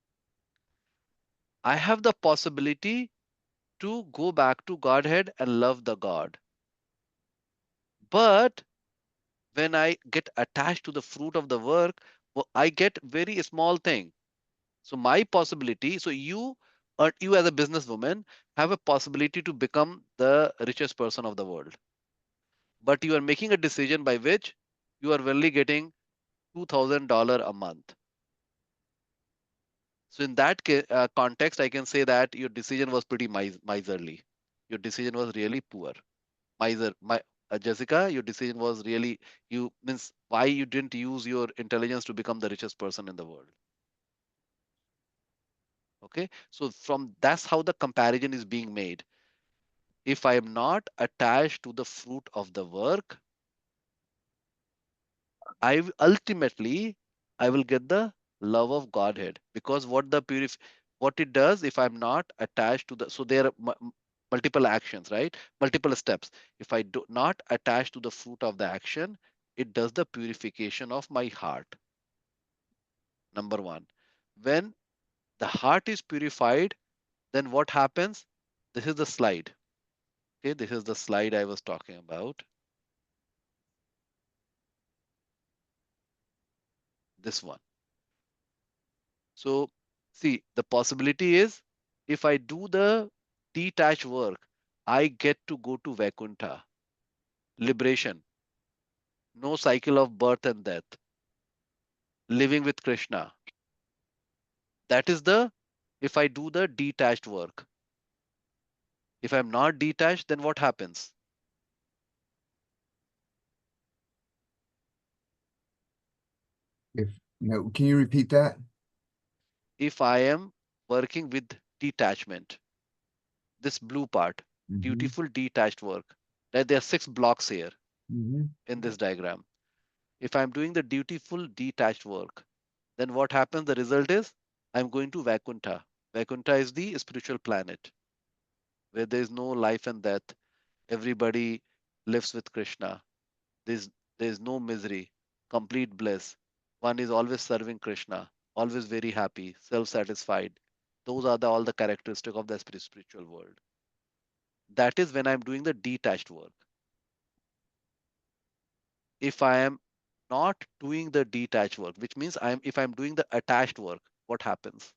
Speaker 1: I have the possibility to go back to Godhead and love the God. But when I get attached to the fruit of the work, I get very small thing. So my possibility, so you as a businesswoman have a possibility to become the richest person of the world. But you are making a decision by which you are only getting $2,000 a month. So in that context, I can say that your decision was pretty miserly. Your decision was really poor. Jessica, your decision was really, you means why you didn't use your intelligence to become the richest person in the world. Okay, so from that's how the comparison is being made. If I am not attached to the fruit of the work, ultimately I will get the love of Godhead, because what it does, if I'm not attached to the, so there are multiple actions, right? Multiple steps. If I do not attach to the fruit of the action, it does the purification of my heart. Number one, when the heart is purified, then what happens? This is the slide. Okay, this is the slide I was talking about. This one. So see, the possibility is if I do the detached work, I get to go to Vaikuntha, liberation, no cycle of birth and death, living with Krishna. That is the, if I do the detached work. If I'm not detached, then what happens?
Speaker 5: If, no, can you repeat that?
Speaker 1: If I am working with detachment, this blue part,
Speaker 5: Mhm.
Speaker 1: dutiful detached work, that there are 6 blocks here
Speaker 5: Mhm.
Speaker 1: in this diagram. If I'm doing the dutiful detached work, then what happens? The result is I'm going to Vaikuntha. Vaikuntha is the spiritual planet where there is no life and death. Everybody lives with Krishna. There's, there's no misery, complete bliss. One is always serving Krishna, always very happy, self-satisfied. Those are all the characteristics of the spiritual world. That is when I'm doing the detached work. If I am not doing the detached work, which means if I'm doing the attached work, what happens?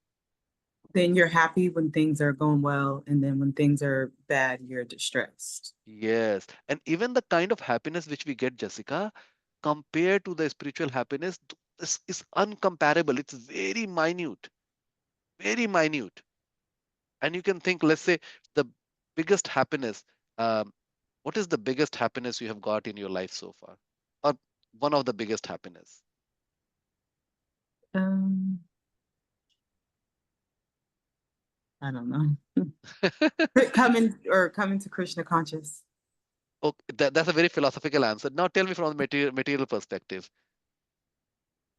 Speaker 2: Then you're happy when things are going well, and then when things are bad, you're distressed.
Speaker 1: Yes. And even the kind of happiness which we get, Jessica, compared to the spiritual happiness, this is uncomparable. It's very minute, very minute. And you can think, let's say, the biggest happiness. Um, what is the biggest happiness you have got in your life so far? Or one of the biggest happiness?
Speaker 2: Um, I don't know. Coming to Krishna conscious.
Speaker 1: Oh, that's a very philosophical answer. Now tell me from the material perspective,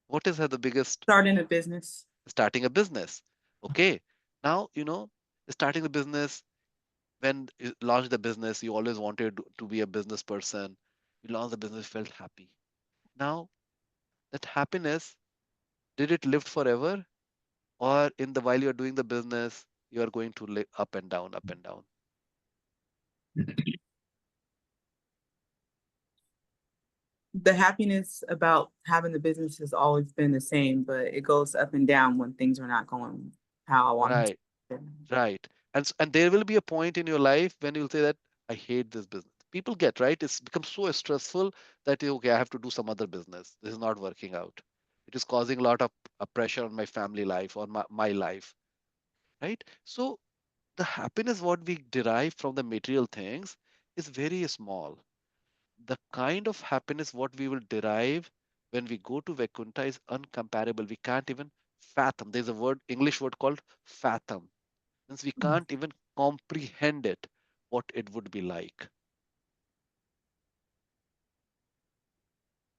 Speaker 1: what is the biggest?
Speaker 2: Starting a business.
Speaker 1: Starting a business. Okay. Now, starting the business, when you launch the business, you always wanted to be a business person. You launched the business, felt happy. Now, that happiness, did it live forever? Or in the while you're doing the business, you are going to live up and down, up and down.
Speaker 2: The happiness about having the business has always been the same, but it goes up and down when things are not going how I want
Speaker 1: Right,
Speaker 2: them
Speaker 1: right. And there will be a point in your life when you'll say that I hate this business. People get, right? It's become so stressful that okay, I have to do some other business. This is not working out. It is causing a lot of pressure on my family life, on my life, right? So the happiness what we derive from the material things is very small. The kind of happiness what we will derive when we go to Vaikuntha is uncomparable. We can't even fathom. There's a word, English word called fathom. Means we
Speaker 2: to.
Speaker 1: can't even comprehend it, what it would be like.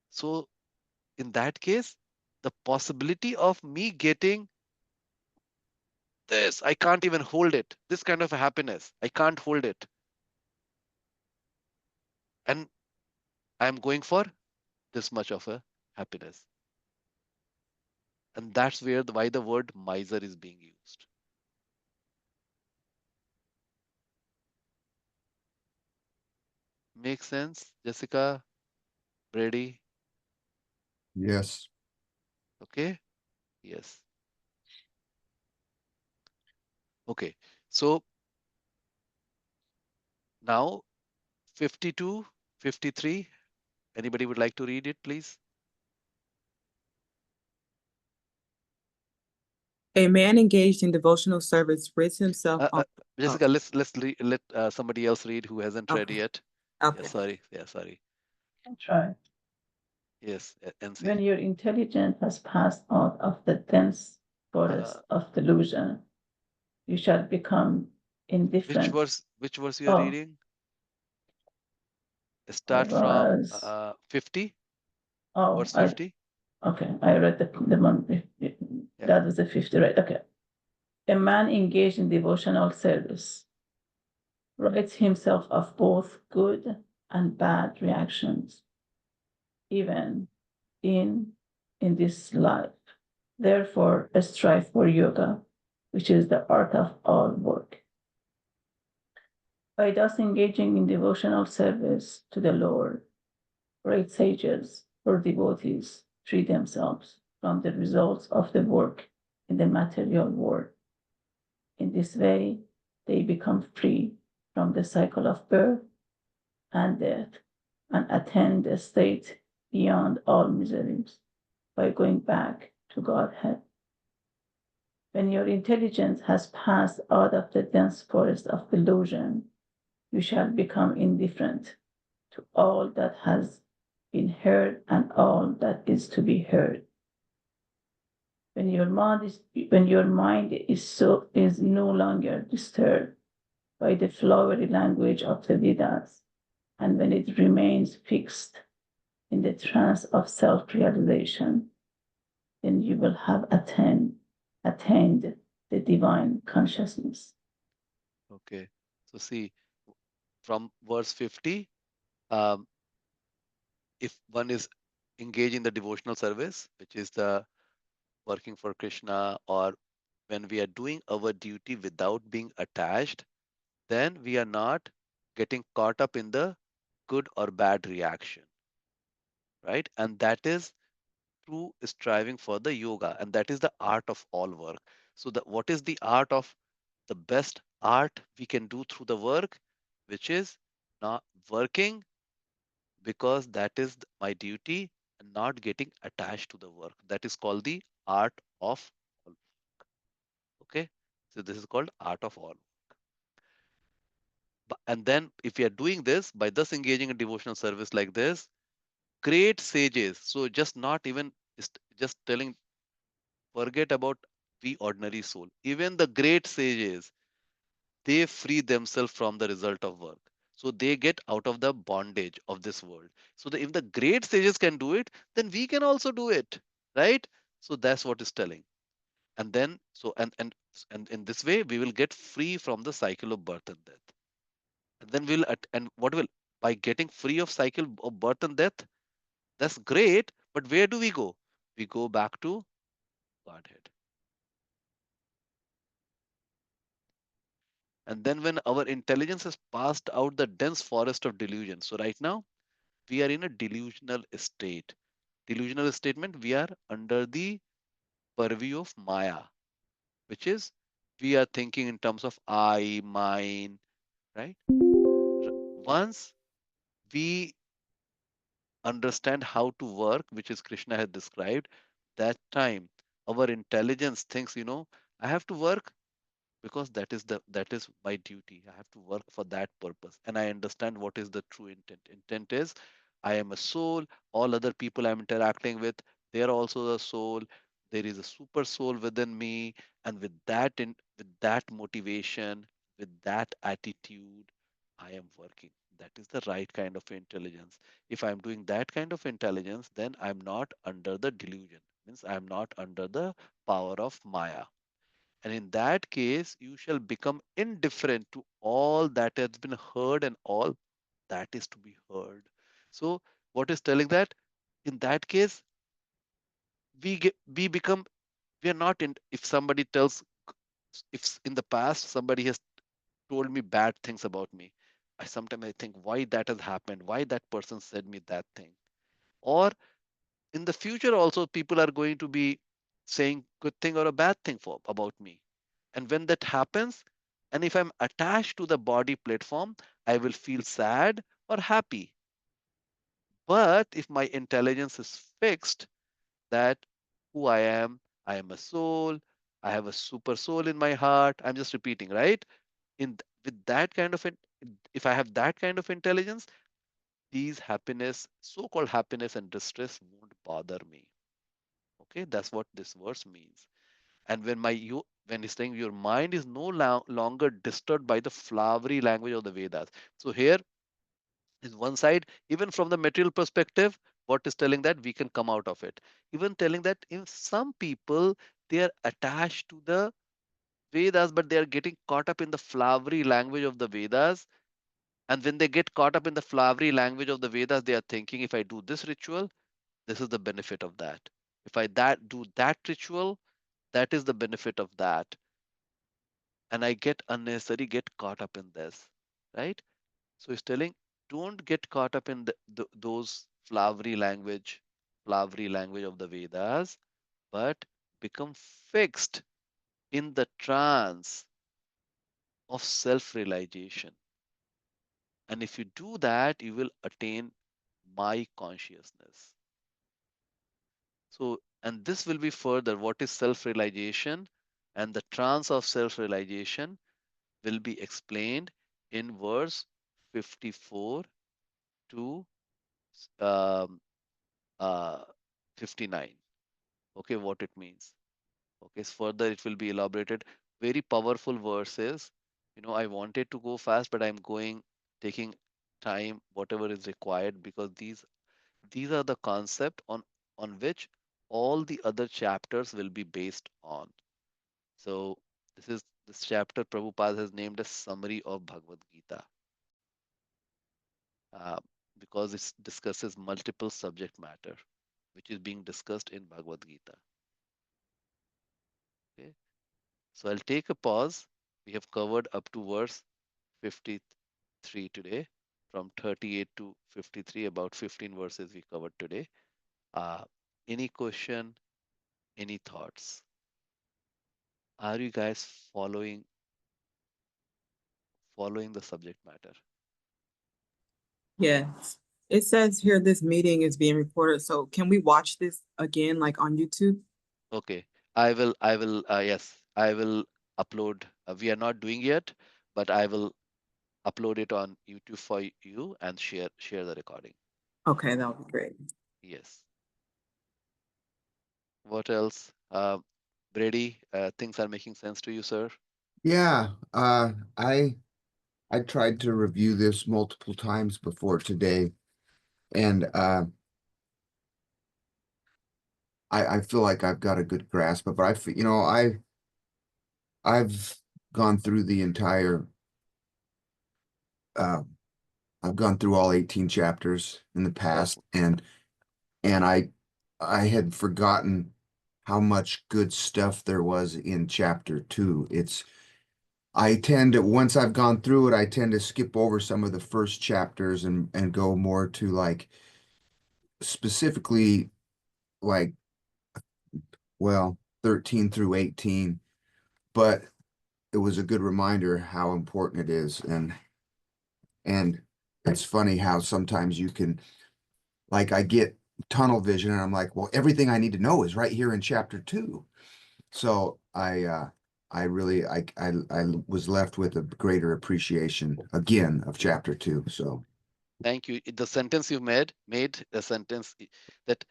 Speaker 1: So in that case, the possibility of me getting this, I can't even hold it. This kind of a happiness, I can't hold it. And I'm going for this much of a happiness. And that's where why the word miser is being used. Make sense, Jessica, Brady?
Speaker 5: Yes.
Speaker 1: Okay, yes. Okay, so now 52, 53. Anybody would like to read it, please?
Speaker 2: A man engaged in devotional service rids himself
Speaker 1: Uh,
Speaker 2: on.
Speaker 1: uh,
Speaker 2: Oh,
Speaker 1: Jessica, let somebody else read who hasn't read
Speaker 2: okay.
Speaker 1: yet.
Speaker 2: Okay.
Speaker 1: sorry. Yeah, sorry.
Speaker 3: Can try.
Speaker 1: Yes, NC.
Speaker 3: When your intelligence has passed out of the dense forest of delusion, you shall become indifferent.
Speaker 1: Which verse you are
Speaker 3: Oh,
Speaker 1: reading?
Speaker 3: I
Speaker 1: Start from
Speaker 3: was,
Speaker 1: 50,
Speaker 3: oh,
Speaker 1: verse 50.
Speaker 3: okay, I read the one,
Speaker 1: Yeah.
Speaker 3: that was the 50, right? Okay. A man engaged in devotional service rids himself of both good and bad reactions, even in in this life. Therefore, strive for yoga, which is the art of all work. By thus engaging in devotional service to the Lord, great sages or devotees free themselves from the results of the work in the material world. In this way, they become free from the cycle of birth and death and attain the state beyond all miseries by going back to Godhead. When your intelligence has passed out of the dense forest of delusion, you shall become indifferent to all that has been heard and all that is to be heard. When your mind is no longer disturbed by the flowery language of the Vedas, and when it remains fixed in the trance of self-realization, then you will have attained the divine consciousness.
Speaker 1: Okay. So see, from verse 50, um, if one is engaged in the devotional service, which is the working for Krishna, or when we are doing our duty without being attached, then we are not getting caught up in the good or bad reaction, right? And that is through striving for the yoga, and that is the art of all work. So what is the art of the best art we can do through the work, which is not working because that is my duty and not getting attached to the work. That is called the art of all. Okay, so this is called art of all. And then if we are doing this by thus engaging in devotional service like this, great sages, so just not even just telling, forget about the ordinary soul, even the great sages, they free themselves from the result of work, so they get out of the bondage of this world. So if the great sages can do it, then we can also do it, right? So that's what is telling. And then and in this way we will get free from the cycle of birth and death. And then and what will, by getting free of cycle of birth and death, that's great, but where do we go? We go back to Godhead. And then when our intelligence has passed out the dense forest of delusion, so right now we are in a delusional state. Delusional statement, we are under the purview of Maya, which is we are thinking in terms of I, mine, right? Once we understand how to work, which is Krishna has described, that time our intelligence thinks, I have to work because that is my duty. I have to work for that purpose. And I understand what is the true intent. Intent is I am a soul, all other people I'm interacting with, they are also a soul. There is a super soul within me, and with that motivation, with that attitude, I am working. That is the right kind of intelligence. If I'm doing that kind of intelligence, then I'm not under the delusion. Means I'm not under the power of Maya. And in that case, you shall become indifferent to all that has been heard and all that is to be heard. So, what is telling that? In that case, we become, we are not in. If somebody tells, if in the past somebody has told me bad things about me, I think why that has happened, why that person said me that thing, or in the future also people are going to be saying good thing or a bad thing about me. And when that happens, and if I'm attached to the body platform, I will feel sad or happy. But if my intelligence is fixed, that who I am a soul, I have a super soul in my heart, I'm just repeating, right? With that kind of if I have that kind of intelligence, these happiness, so-called happiness and distress won't bother me. Okay, that's what this verse means. And when he's saying your mind is no longer disturbed by the flowery language of the Vedas. So here is one side, even from the material perspective, what is telling that we can come out of it. Even telling that in some people, they are attached to the Vedas, but they are getting caught up in the flowery language of the Vedas. And when they get caught up in the flowery language of the Vedas, they are thinking, if I do this ritual, this is the benefit of that. If I do that ritual, that is the benefit of that. And I get unnecessary, get caught up in this, right? So he's telling, don't get caught up in those flowery language of the Vedas, but become fixed in the trance of self-realization. And if you do that, you will attain my consciousness. So, and this will be further what is self-realization, and the trance of self-realization will be explained in verse 54 to um, uh, 59. Okay, what it means. Okay, so further it will be elaborated. Very powerful verses. I wanted to go fast, but I'm taking time, whatever is required, because these are the concept on which all the other chapters will be based on. So this chapter Prabhupada has named a summary of Bhagavad Gita, uh, because it discusses multiple subject matter which is being discussed in Bhagavad Gita. Okay, so I'll take a pause. We have covered up to verse 53 today, from 38 to 53, about 15 verses we covered today. Uh, any question, any thoughts? Are you guys following the subject matter?
Speaker 2: Yes. It says here this meeting is being recorded. So can we watch this again, like on YouTube?
Speaker 1: Okay, yes, I will upload. We are not doing yet, but I will upload it on YouTube for you and share the recording.
Speaker 2: Okay, that would be great.
Speaker 1: Yes. What else? Brady, things are making sense to you, sir?
Speaker 5: Yeah, I tried to review this multiple times before today, and I feel like I've got a good grasp of it. I've gone through the entire uh I've gone through all 18 chapters in the past, and I had forgotten how much good stuff there was in chapter 2. I tend to, once I've gone through it, I tend to skip over some of the first chapters and go more to like specifically like, well, 13 through 18. But it was a good reminder how important it is. And it's funny how sometimes you can, like, I get tunnel vision and I'm like, well, everything I need to know is right here in chapter 2. So I really I was left with a greater appreciation again of chapter 2. So
Speaker 1: Thank you. The sentence you made a sentence that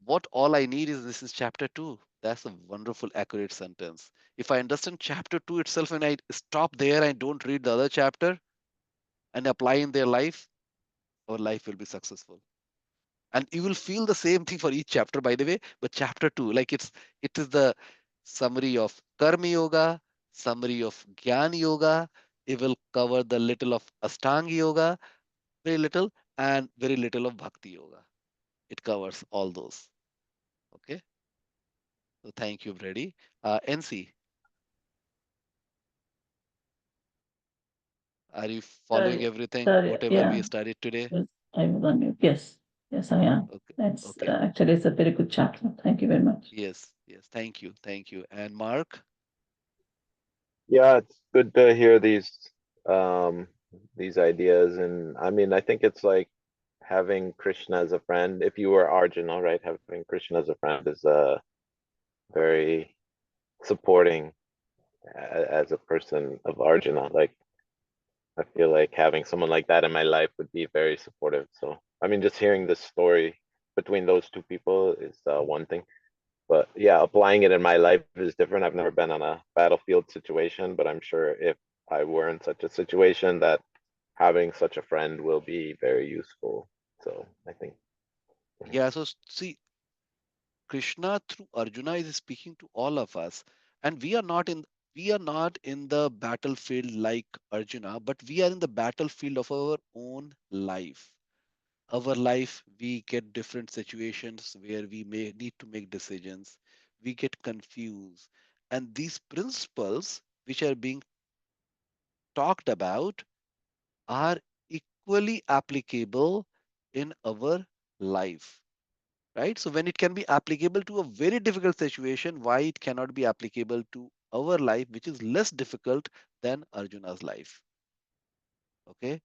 Speaker 1: what all I need is this is chapter 2. That's a wonderful, accurate sentence. If I understand chapter 2 itself and I stop there and don't read the other chapter and apply in their life, our life will be successful. And you will feel the same thing for each chapter, by the way. But chapter 2, like it is the summary of Karma Yoga, summary of Jnana Yoga. It will cover the little of Ashtanga Yoga, very little, and very little of Bhakti Yoga. It covers all those. Okay. So thank you, Brady. NC, are you following
Speaker 3: Sorry,
Speaker 1: everything,
Speaker 3: sorry,
Speaker 1: whatever
Speaker 3: yeah,
Speaker 1: we studied today?
Speaker 3: yes, I was on mute. Yes, yes, I am.
Speaker 1: Okay.
Speaker 3: That's
Speaker 1: Okay.
Speaker 3: actually it's a very good chapter. Thank you very much.
Speaker 1: Yes. Yes. Thank you. Thank you. And Mark?
Speaker 4: Yeah, it's good to hear um these ideas, and I mean, I think it's like having Krishna as a friend. If you were Arjuna, right, having Krishna as a friend is very supporting as a person of Arjuna. Like, I feel like having someone like that in my life would be very supportive. So I mean, just hearing this story between those two people is one thing. But yeah, applying it in my life is different. I've never been on a battlefield situation, but I'm sure if I were in such a situation, that having such a friend will be very useful. So I think,
Speaker 1: Yeah, so see, Krishna through Arjuna is speaking to all of us, and we are not in the battlefield like Arjuna, but we are in the battlefield of our own life. Our life, we get different situations where we may need to make decisions. We get confused, and these principles which are being talked about are equally applicable in our life, right? So when it can be applicable to a very difficult situation, why it cannot be applicable to our life, which is less difficult than Arjuna's life? Okay,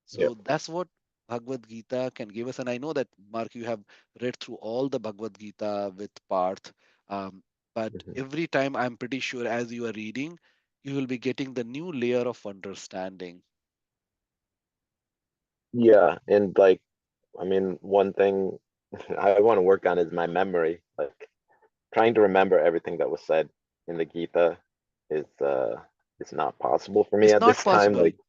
Speaker 4: yeah.
Speaker 1: so that's what Bhagavad Gita can give us. And I know that, Mark, you have read through all the Bhagavad Gita with Parth, um, but
Speaker 4: Mhm.
Speaker 1: every time I'm pretty sure as you are reading, you will be getting the new layer of understanding.
Speaker 4: Yeah, and like, I mean, one thing I want to work on is my memory. Like trying to remember everything that was said in the Gita is not possible for me
Speaker 1: It's
Speaker 4: at
Speaker 1: not
Speaker 4: this time.
Speaker 1: possible.
Speaker 4: Like,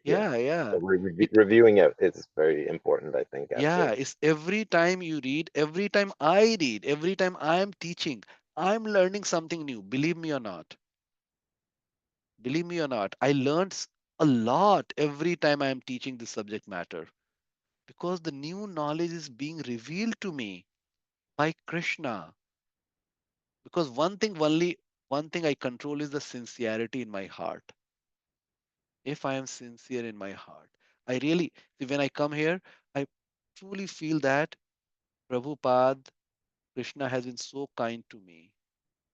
Speaker 4: yeah.
Speaker 1: Yeah, yeah.
Speaker 4: So
Speaker 1: It
Speaker 4: reviewing it is very important, I think,
Speaker 1: Yeah,
Speaker 4: after.
Speaker 1: it's every time you read, every time I read, every time I am teaching, I'm learning something new. Believe me or not. Believe me or not, I learned a lot every time I am teaching this subject matter because the new knowledge is being revealed to me by Krishna. Because one thing I control is the sincerity in my heart. If I am sincere in my heart, I really see when I come here, I truly feel that Prabhupada, Krishna has been so kind to me.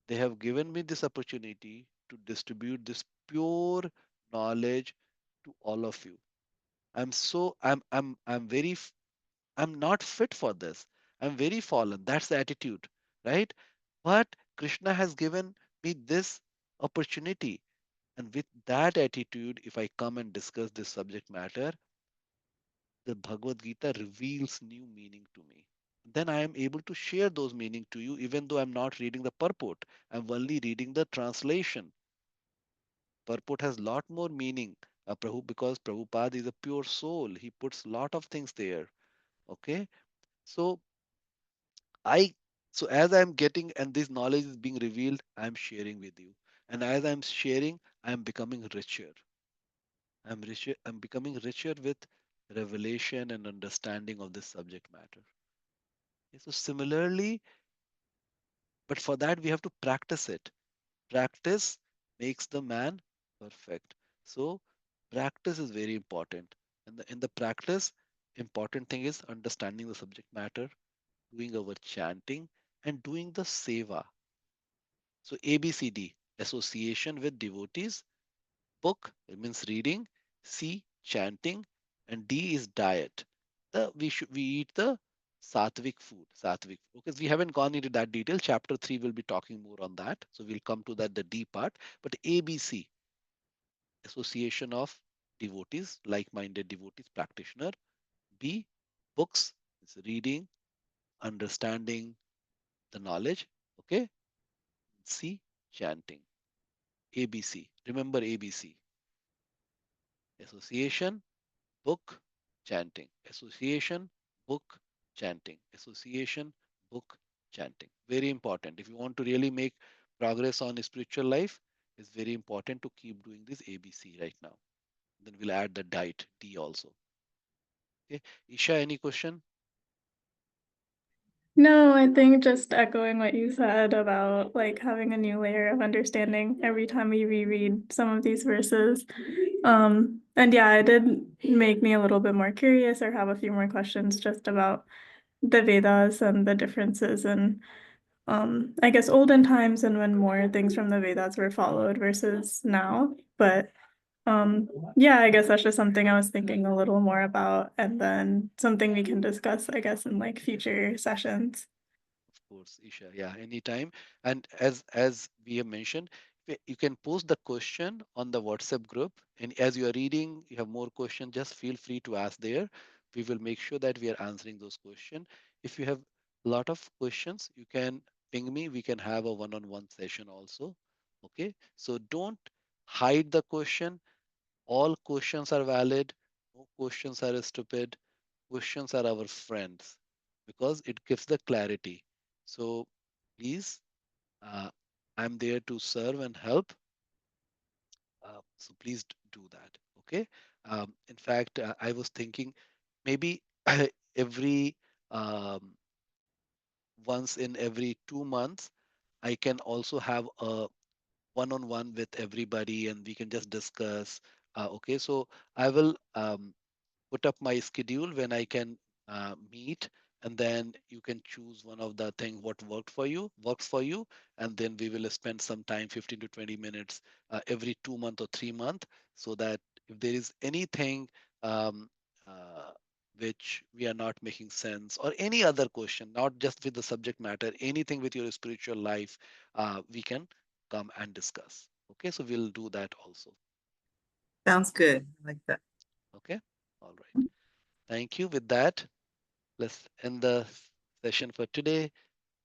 Speaker 1: They have given me this opportunity to distribute this pure knowledge to all of you. I'm not fit for this. I'm very fallen. That's the attitude, right? But Krishna has given me this opportunity. And with that attitude, if I come and discuss this subject matter, the Bhagavad Gita reveals new meaning to me. Then I am able to share those meaning to you, even though I'm not reading the purport. I'm only reading the translation. Purport has lot more meaning, because Prabhupada is a pure soul. He puts lot of things there. Okay, so I so as I'm getting and this knowledge is being revealed, I'm sharing with you. And as I'm sharing, I'm becoming richer. I'm richer, I'm becoming richer with revelation and understanding of this subject matter. Okay, so similarly, but for that we have to practice it. Practice makes the man perfect. So practice is very important. And in the practice, important thing is understanding the subject matter, doing our chanting, and doing the seva. So ABCD, association with devotees, book, it means reading, C, chanting, and D is diet. We eat the sattvic food. Sattvic, because we haven't gone into that detail. Chapter 3 will be talking more on that. So we'll come to that, the D part. But ABC, association of devotees, like-minded devotees, practitioner. B, books, it's reading, understanding the knowledge. Okay. C, chanting. ABC. Remember ABC. Association, book, chanting. Association, book, chanting. Association, book, chanting. Very important. If you want to really make progress on spiritual life, it's very important to keep doing this ABC right now. Then we'll add the diet D also. Okay. Isha, any question?
Speaker 6: No, I think just echoing what you said about like having a new layer of understanding every time we reread some of these verses. And yeah, it did make me a little bit more curious or have a few more questions just about the Vedas and the differences in I guess olden times and when more things from the Vedas were followed versus now. But yeah, I guess that's just something I was thinking a little more about, and then something we can discuss, I guess, in like future sessions.
Speaker 1: Of course, Isha. Yeah, anytime. And as we have mentioned, you can post the question on the WhatsApp group. And as you are reading, you have more questions, just feel free to ask there. we will make sure that we are answering those questions. If you have a lot of questions, you can ping me. We can have a one-on-one session also. Okay. So don't hide the question. All questions are valid. No questions are stupid. Questions are our friends because it gives the clarity. So please, uh, I'm there to serve and help. So please do that. Okay. In fact, I was thinking maybe every um, once in every 2 months, I can also have a one-on-one with everybody and we can just discuss. Okay. So I will put up my schedule when I can meet, and then you can choose one of the thing what works for you, and then we will spend some time, 15 to 20 minutes every 2 month or 3 month, so that if there is anything um, uh, which we are not making sense or any other question, not just with the subject matter, anything with your spiritual life, we can come and discuss. Okay, so we'll do that also.
Speaker 2: Sounds good. I like that.
Speaker 1: Okay, all right. Thank you. With that, let's end the session for today.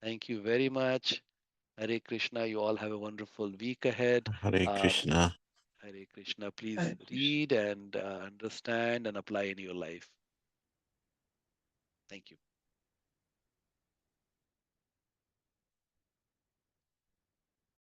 Speaker 1: Thank you very much. Hare Krishna. You all have a wonderful week ahead.
Speaker 7: Hare Krishna.
Speaker 1: Hare Krishna. Please
Speaker 3: Hare Krishna.
Speaker 1: read and understand and apply in your life. Thank you.